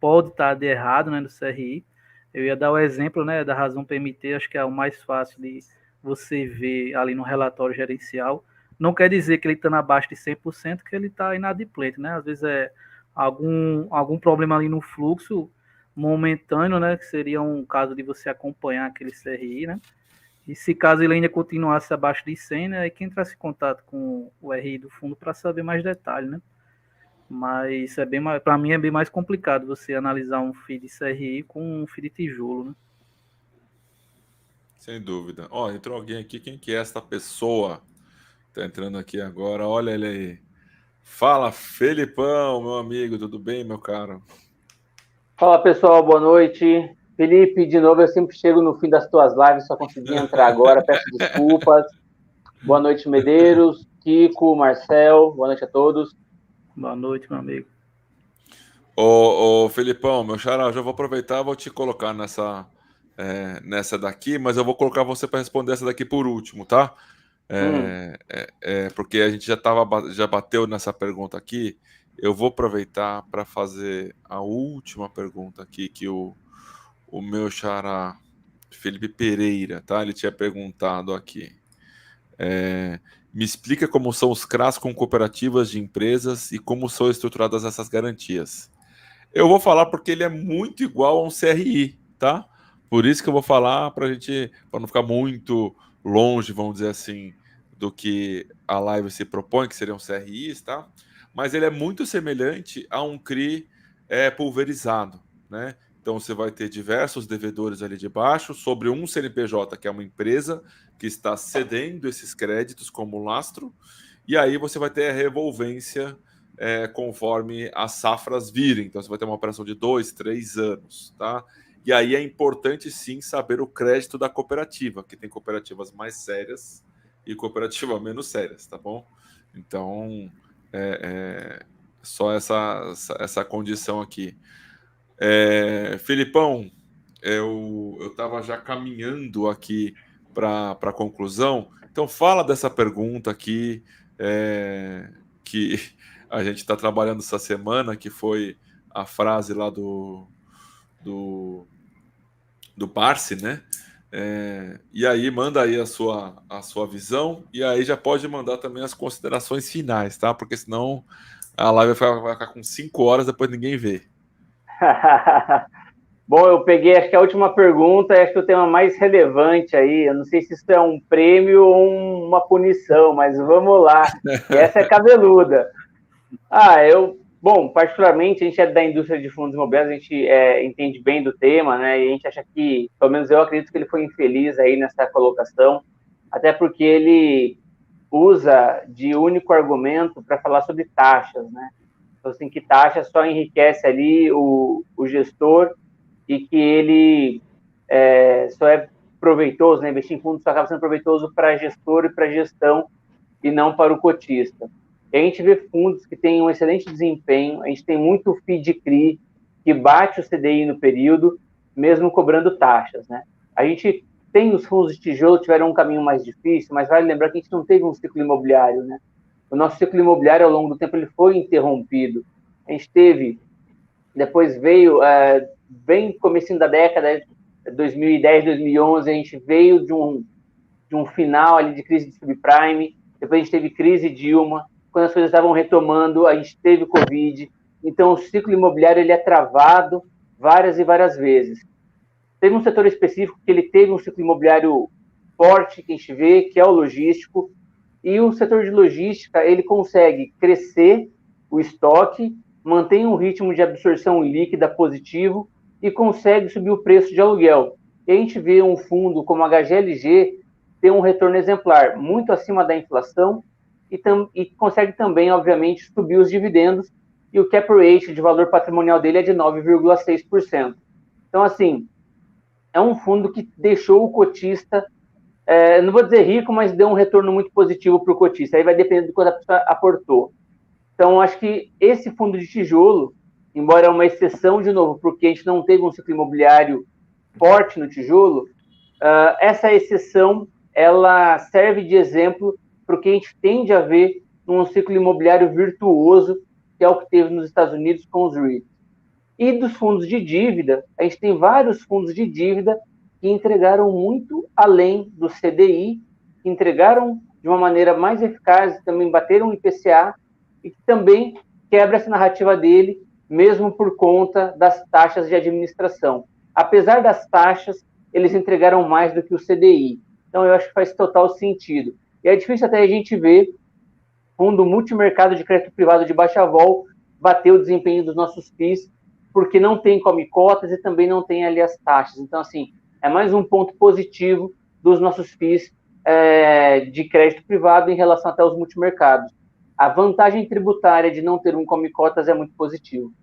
pode estar de errado, né, no CRI. Eu ia dar o exemplo, né, da razão PMT, acho que é o mais fácil de você ver ali no relatório gerencial. Não quer dizer que ele está abaixo de 100%, que ele está inadimplente, né? Às vezes é algum problema ali no fluxo momentâneo, né, que seria um caso de você acompanhar aquele CRI, né? E se caso ele ainda continuasse abaixo de 100, né, aí que entrasse em contato com o RI do fundo para saber mais detalhes, né? Mas para mim é bem mais complicado você analisar um FII de CRI com um FII de tijolo, né? Sem dúvida. Ó, entrou alguém aqui, quem que é esta pessoa? Tá entrando aqui agora, olha ele aí. Fala, Felipão, meu amigo, tudo bem, meu caro? Fala, pessoal, boa noite. Felipe, de novo, eu sempre chego no fim das tuas lives, só consegui entrar agora, peço desculpas. Boa noite, Medeiros, Kiko, Marcel, boa noite a todos. Boa noite, meu amigo. Ô Felipão, meu xará, já vou aproveitar e vou te colocar nessa daqui, mas eu vou colocar você para responder essa daqui por último, tá? Porque a gente já bateu nessa pergunta aqui, eu vou aproveitar para fazer a última pergunta aqui que o meu xará Felipe Pereira, tá? Ele tinha perguntado aqui. Me explica como são os CRAs com cooperativas de empresas e como são estruturadas essas garantias. Eu vou falar porque ele é muito igual a um CRI, tá? Por isso que eu vou falar para não ficar muito longe, vamos dizer assim, do que a live se propõe, que seriam CRIs, tá? Mas ele é muito semelhante a um CRI pulverizado, né? Então você vai ter diversos devedores ali de baixo sobre um CNPJ, que é uma empresa que está cedendo esses créditos como lastro, e aí você vai ter a revolvência conforme as safras virem. Então você vai ter uma operação de 2, 3 anos, tá? E aí é importante sim saber o crédito da cooperativa, que tem cooperativas mais sérias e cooperativas menos sérias, tá bom? Então só essa condição aqui. Felipão, eu estava já caminhando aqui para a conclusão. Então fala dessa pergunta aqui que a gente está trabalhando essa semana, que foi a frase lá do Parse, né? E aí manda aí a sua visão, e aí já pode mandar também as considerações finais, tá? Porque senão a live vai ficar com 5 horas, depois ninguém vê. Bom, eu peguei, acho que a última pergunta, acho que o tema mais relevante aí, eu não sei se isso é um prêmio ou uma punição, mas vamos lá, essa é cabeluda. Bom, particularmente, a gente é da indústria de fundos imobiliários, a gente entende bem do tema, né, e a gente acha que, pelo menos eu acredito que ele foi infeliz aí nessa colocação, até porque ele usa de único argumento para falar sobre taxas, né, então, assim, que taxa só enriquece ali o gestor e que ele só é proveitoso, né, investir em fundos só acaba sendo proveitoso para gestor e para gestão e não para o cotista. E a gente vê fundos que têm um excelente desempenho, a gente tem muito FII de CRI que bate o CDI no período, mesmo cobrando taxas, né? A gente tem os fundos de tijolo, tiveram um caminho mais difícil, mas vale lembrar que a gente não teve um ciclo imobiliário, né? O nosso ciclo imobiliário, ao longo do tempo, ele foi interrompido. A gente teve, depois veio, bem comecinho da década, 2010, 2011, a gente veio de um final ali de crise de subprime, depois a gente teve crise Dilma, quando as coisas estavam retomando, a gente teve Covid, então o ciclo imobiliário ele é travado várias e várias vezes. Teve um setor específico que ele teve um ciclo imobiliário forte, que a gente vê, que é o logístico, e o setor de logística, ele consegue crescer o estoque, mantém um ritmo de absorção líquida positivo e consegue subir o preço de aluguel. E a gente vê um fundo como a HGLG ter um retorno exemplar, muito acima da inflação, e consegue também, obviamente, subir os dividendos, e o cap rate de valor patrimonial dele é de 9,6%. Então, assim, é um fundo que deixou o cotista, não vou dizer rico, mas deu um retorno muito positivo para o cotista. Aí vai depender do quanto a pessoa aportou. Então, acho que esse fundo de tijolo, embora é uma exceção, de novo, porque a gente não teve um ciclo imobiliário forte no tijolo, essa exceção, ela serve de exemplo para o que a gente tende a ver num ciclo imobiliário virtuoso, que é o que teve nos Estados Unidos com os REITs. E dos fundos de dívida, a gente tem vários fundos de dívida que entregaram muito além do CDI, que entregaram de uma maneira mais eficaz, também bateram o IPCA, e que também quebra essa narrativa dele, mesmo por conta das taxas de administração. Apesar das taxas, eles entregaram mais do que o CDI. Então, eu acho que faz total sentido. E é difícil até a gente ver fundo multimercado de crédito privado de baixa vol bater o desempenho dos nossos FIIs, porque não tem come cotas e também não tem ali as taxas. Então, assim, é mais um ponto positivo dos nossos FIIs de crédito privado em relação até aos multimercados. A vantagem tributária de não ter um come cotas é muito positivo.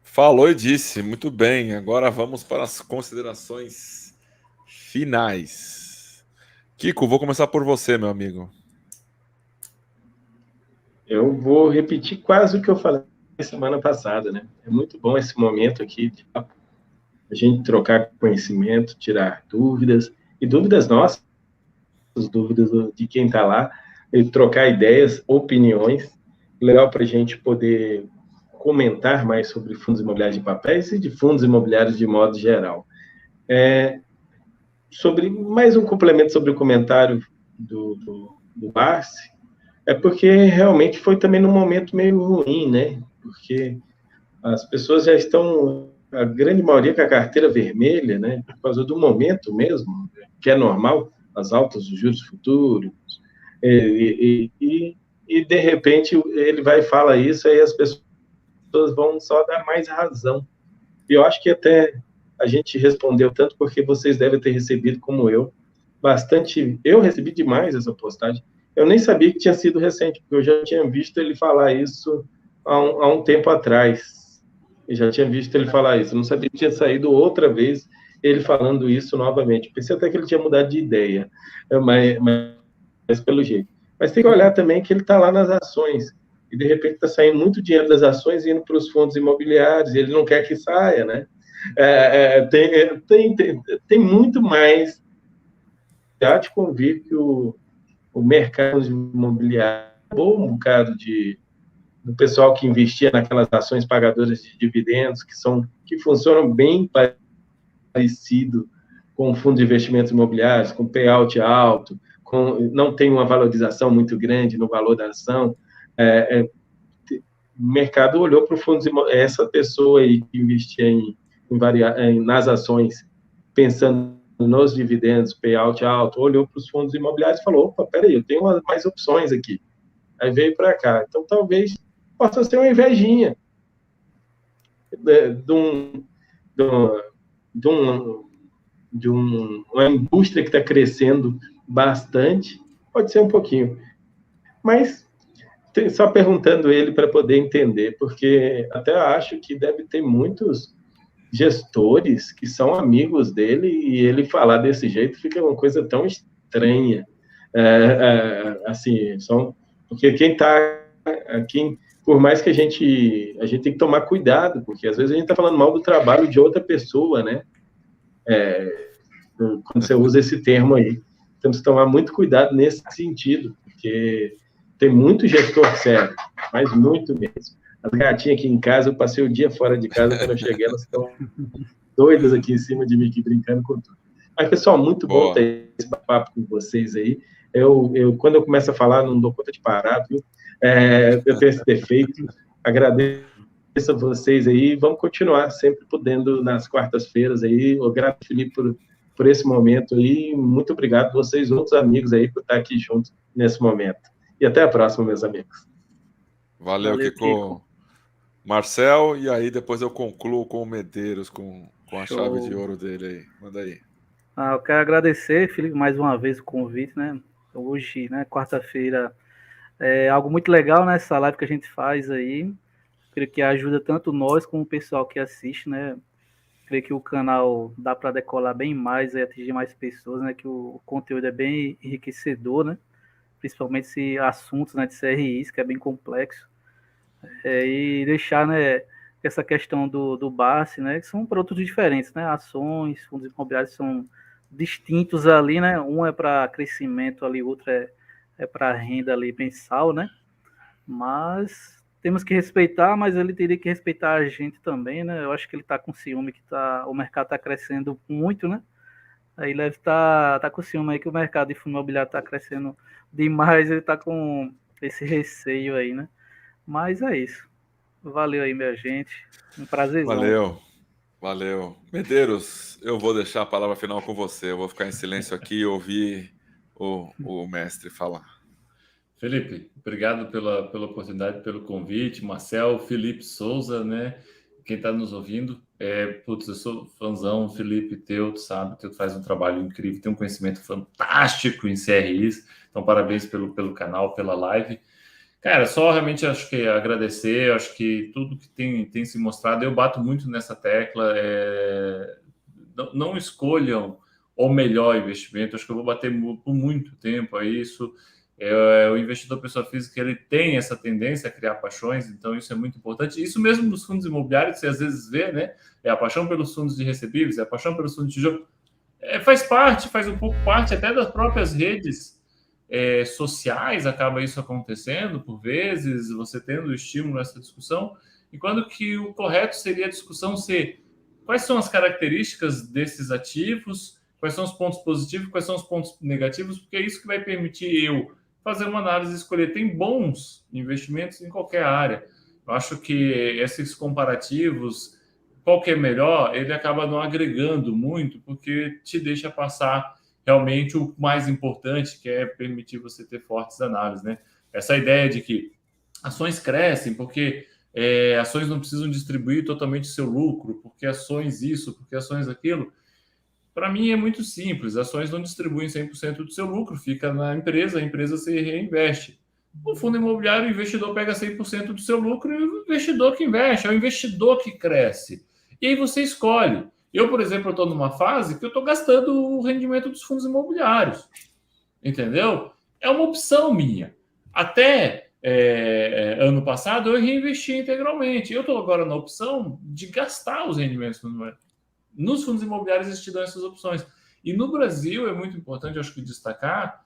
Falou e disse, muito bem. Agora vamos para as considerações finais. Kiko, vou começar por você, meu amigo. Eu vou repetir quase o que eu falei semana passada, né? É muito bom esse momento aqui de a gente trocar conhecimento, tirar dúvidas, e dúvidas nossas, dúvidas de quem está lá, e trocar ideias, opiniões, legal para a gente poder comentar mais sobre fundos imobiliários de papéis e de fundos imobiliários de modo geral. Sobre mais um complemento sobre o comentário do Barsi, é porque realmente foi também num momento meio ruim, né? Porque as pessoas já estão, a grande maioria com a carteira vermelha, né? Por causa do momento mesmo, que é normal, as altas dos juros futuros, e de repente ele vai e fala isso, aí as pessoas vão só dar mais razão. E eu acho que até a gente respondeu tanto porque vocês devem ter recebido, como eu, bastante. Eu recebi demais essa postagem. Eu nem sabia que tinha sido recente, porque eu já tinha visto ele falar isso há um tempo atrás. Eu já tinha visto ele falar isso. Eu não sabia que tinha saído outra vez ele falando isso novamente. Pensei até que ele tinha mudado de ideia, mas pelo jeito. Mas tem que olhar também que ele está lá nas ações. E, de repente, está saindo muito dinheiro das ações indo para os fundos imobiliários, e ele não quer que saia, né? Tem muito mais. Já te convido que o mercado imobiliário, um bocado do pessoal que investia naquelas ações pagadoras de dividendos, que funcionam bem parecido com o fundo de investimentos imobiliários, com payout alto, não tem uma valorização muito grande no valor da ação. O mercado olhou para o fundo, essa pessoa aí que investia nas ações, pensando nos dividendos, payout alto, olhou para os fundos imobiliários e falou, opa, peraí, eu tenho mais opções aqui. Aí veio para cá. Então, talvez possa ser uma invejinha de uma indústria que está crescendo bastante, pode ser um pouquinho. Mas, só perguntando ele para poder entender, porque até acho que deve ter muitos gestores que são amigos dele e ele falar desse jeito fica uma coisa tão estranha. Assim, porque quem está aqui, por mais que a gente tem que tomar cuidado, porque às vezes a gente está falando mal do trabalho de outra pessoa, né? Quando você usa esse termo aí. Temos que tomar muito cuidado nesse sentido, porque tem muito gestor sério, mas muito mesmo. As gatinhas aqui em casa, eu passei o dia fora de casa, quando eu cheguei, elas estão doidas aqui em cima de mim, aqui, brincando com tudo. Mas, pessoal, muito bom ter esse papo com vocês aí. Quando eu começo a falar, não dou conta de parar, viu? Eu tenho esse defeito. Agradeço a vocês aí. Vamos continuar sempre podendo nas quartas-feiras aí. Eu agradeço, Felipe, por esse momento aí. Muito obrigado a vocês, outros amigos aí, por estar aqui juntos nesse momento. E até a próxima, meus amigos. Valeu, Kiko. Marcel, e aí depois eu concluo com o Medeiros, com a chave de ouro dele aí. Manda aí. Eu quero agradecer, Felipe, mais uma vez o convite, né? Hoje, né, quarta-feira, é algo muito legal, né? Essa live que a gente faz aí. Creio que ajuda tanto nós como o pessoal que assiste, né? Creio que o canal dá para decolar bem mais e atingir mais pessoas, né? Que o conteúdo é bem enriquecedor, né? Principalmente esse assunto, né, de CRIs, que é bem complexo. E deixar, né, essa questão do Barsi, né, que são produtos diferentes, né, ações, fundos imobiliários são distintos ali, né, um é para crescimento ali, outro é para renda ali mensal, né, mas temos que respeitar, mas ele teria que respeitar a gente também, né, eu acho que ele está com ciúme que o mercado está crescendo muito, né, aí ele deve tá com ciúme aí que o mercado de fundo imobiliário está crescendo demais, ele está com esse receio aí, né. Mas é isso. Valeu aí, minha gente. Um prazerzão. Valeu. Medeiros, eu vou deixar a palavra final com você. Eu vou ficar em silêncio aqui e ouvir o mestre falar. Felipe, obrigado pela oportunidade, pelo convite. Marcel, Felipe Souza, né? Quem está nos ouvindo. Eu sou fãzão, Felipe, tu sabe, tu faz um trabalho incrível, tem um conhecimento fantástico em CRIs. Então, parabéns pelo canal, pela live. Cara, só realmente acho que agradecer, acho que tudo que tem se mostrado, eu bato muito nessa tecla, não escolham o melhor investimento, acho que eu vou bater por muito tempo a isso. O investidor pessoa física, ele tem essa tendência a criar paixões, então isso é muito importante. Isso mesmo nos fundos imobiliários, você às vezes vê, né? É a paixão pelos fundos de recebíveis, é a paixão pelos fundos de tijolo. Faz um pouco parte até das próprias redes sociais acaba isso acontecendo, por vezes, você tendo estímulo a essa discussão, enquanto que o correto seria a discussão ser quais são as características desses ativos, quais são os pontos positivos, quais são os pontos negativos, porque é isso que vai permitir eu fazer uma análise e escolher. Tem bons investimentos em qualquer área. Eu acho que esses comparativos, qual que é melhor, ele acaba não agregando muito, porque te deixa passar realmente o mais importante, que é permitir você ter fortes análises, né? Essa ideia de que ações crescem porque ações não precisam distribuir totalmente o seu lucro, porque ações isso, porque ações aquilo. Para mim é muito simples, ações não distribuem 100% do seu lucro, fica na empresa, a empresa se reinveste. O fundo imobiliário, o investidor pega 100% do seu lucro e o investidor que investe, é o investidor que cresce. E aí você escolhe. Eu, por exemplo, estou numa fase que eu estou gastando o rendimento dos fundos imobiliários. Entendeu? É uma opção minha. Até ano passado eu reinvesti integralmente. Eu estou agora na opção de gastar os rendimentos nos fundos imobiliários. Existiram essas opções. E no Brasil é muito importante, acho que destacar,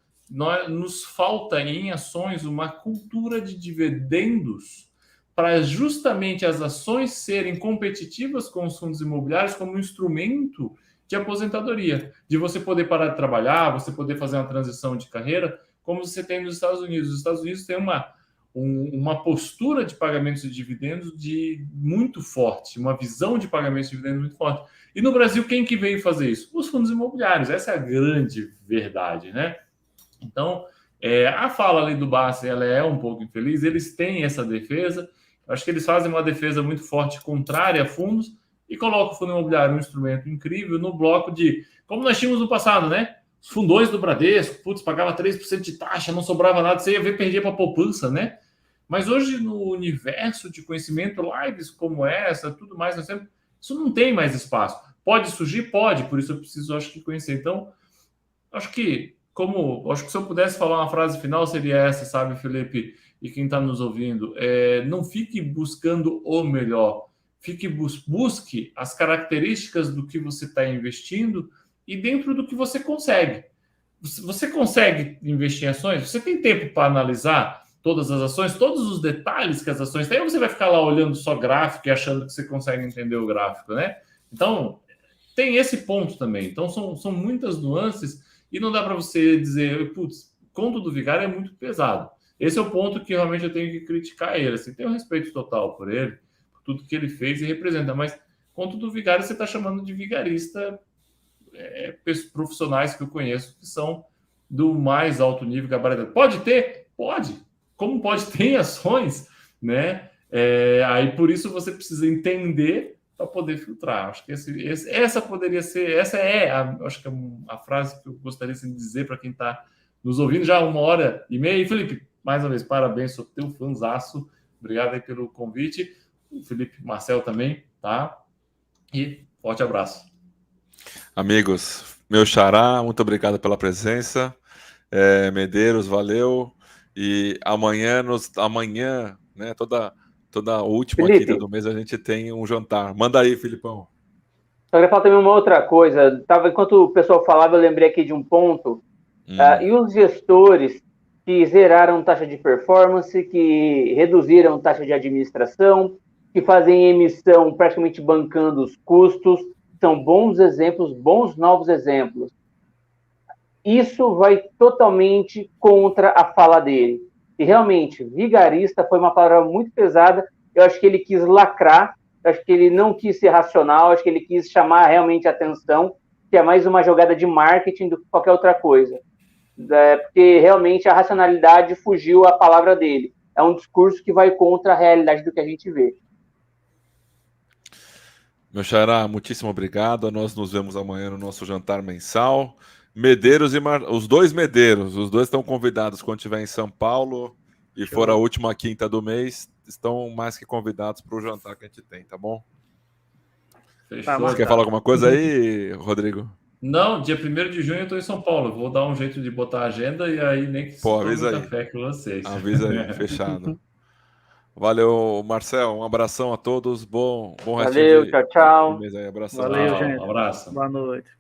nos falta em ações uma cultura de dividendos para justamente as ações serem competitivas com os fundos imobiliários como um instrumento de aposentadoria, de você poder parar de trabalhar, você poder fazer uma transição de carreira, como você tem nos Estados Unidos. Os Estados Unidos têm uma postura de pagamentos de dividendos muito forte, uma visão de pagamentos de dividendos muito forte. E no Brasil, quem que veio fazer isso? Os fundos imobiliários. Essa é a grande verdade, né? Então, a fala ali do Bassi, ela é um pouco infeliz, eles têm essa defesa, acho que eles fazem uma defesa muito forte contrária a fundos e colocam o fundo imobiliário, um instrumento incrível, no bloco de, como nós tínhamos no passado, né? Os fundões do Bradesco, putz, pagava 3% de taxa, não sobrava nada, você ia ver, perdia para a poupança, né? Mas hoje, no universo de conhecimento, lives como essa, tudo mais, isso não tem mais espaço. Pode surgir? Pode, por isso eu preciso, acho que, conhecer. Então, acho que se eu pudesse falar uma frase final, seria essa, sabe, Felipe? E quem está nos ouvindo, não fique buscando o melhor, busque as características do que você está investindo e dentro do que você consegue. Você consegue investir em ações? Você tem tempo para analisar todas as ações, todos os detalhes que as ações têm? Ou você vai ficar lá olhando só gráfico e achando que você consegue entender o gráfico, né? Então, tem esse ponto também. Então, são muitas nuances. E não dá para você dizer, putz, conto do Vigário é muito pesado. Esse é o ponto que realmente eu tenho que criticar ele. Assim, tenho respeito total por ele, por tudo que ele fez e representa. Mas conto do Vigário você está chamando de vigarista profissionais que eu conheço que são do mais alto nível gabaritado. Pode ter? Pode. Como pode ter ações, né? Aí por isso você precisa entender para poder filtrar. Acho que essa poderia ser, acho que é a frase que eu gostaria de dizer para quem está nos ouvindo já 1h30. E Felipe, mais uma vez, parabéns, sou teu fãzaço. Obrigado aí pelo convite. O Felipe, Marcel também, tá? E forte abraço. Amigos, meu xará, muito obrigado pela presença. Medeiros, valeu. E amanhã, né, toda última Felipe, quinta do mês a gente tem um jantar. Manda aí, Filipão. Só queria falar também uma outra coisa. Enquanto o pessoal falava, eu lembrei aqui de um ponto. E os gestores que zeraram taxa de performance, que reduziram taxa de administração, que fazem emissão praticamente bancando os custos, são bons exemplos, bons novos exemplos. Isso vai totalmente contra a fala dele. E realmente, vigarista foi uma palavra muito pesada. Eu acho que ele quis lacrar, eu acho que ele não quis ser racional, eu acho que ele quis chamar realmente a atenção, que é mais uma jogada de marketing do que qualquer outra coisa. Porque realmente a racionalidade fugiu à palavra dele. É um discurso que vai contra a realidade do que a gente vê. Meu xará, muitíssimo obrigado. Nós nos vemos amanhã no nosso jantar mensal. Medeiros os dois Medeiros, os dois estão convidados quando estiver em São Paulo e for a última quinta do mês, estão mais que convidados para o jantar que a gente tem, tá bom? Fechou, Você quer falar alguma coisa aí, Rodrigo? Não, dia 1º de junho eu estou em São Paulo. Vou dar um jeito de botar a agenda e aí nem que avisa aí. Café com vocês. Avisa aí, fechado. Valeu, Marcel. Um abração a todos. Bom Valeu, restinho tchau. de mês aí. Abração. Valeu, gente. Um abraço. Boa noite.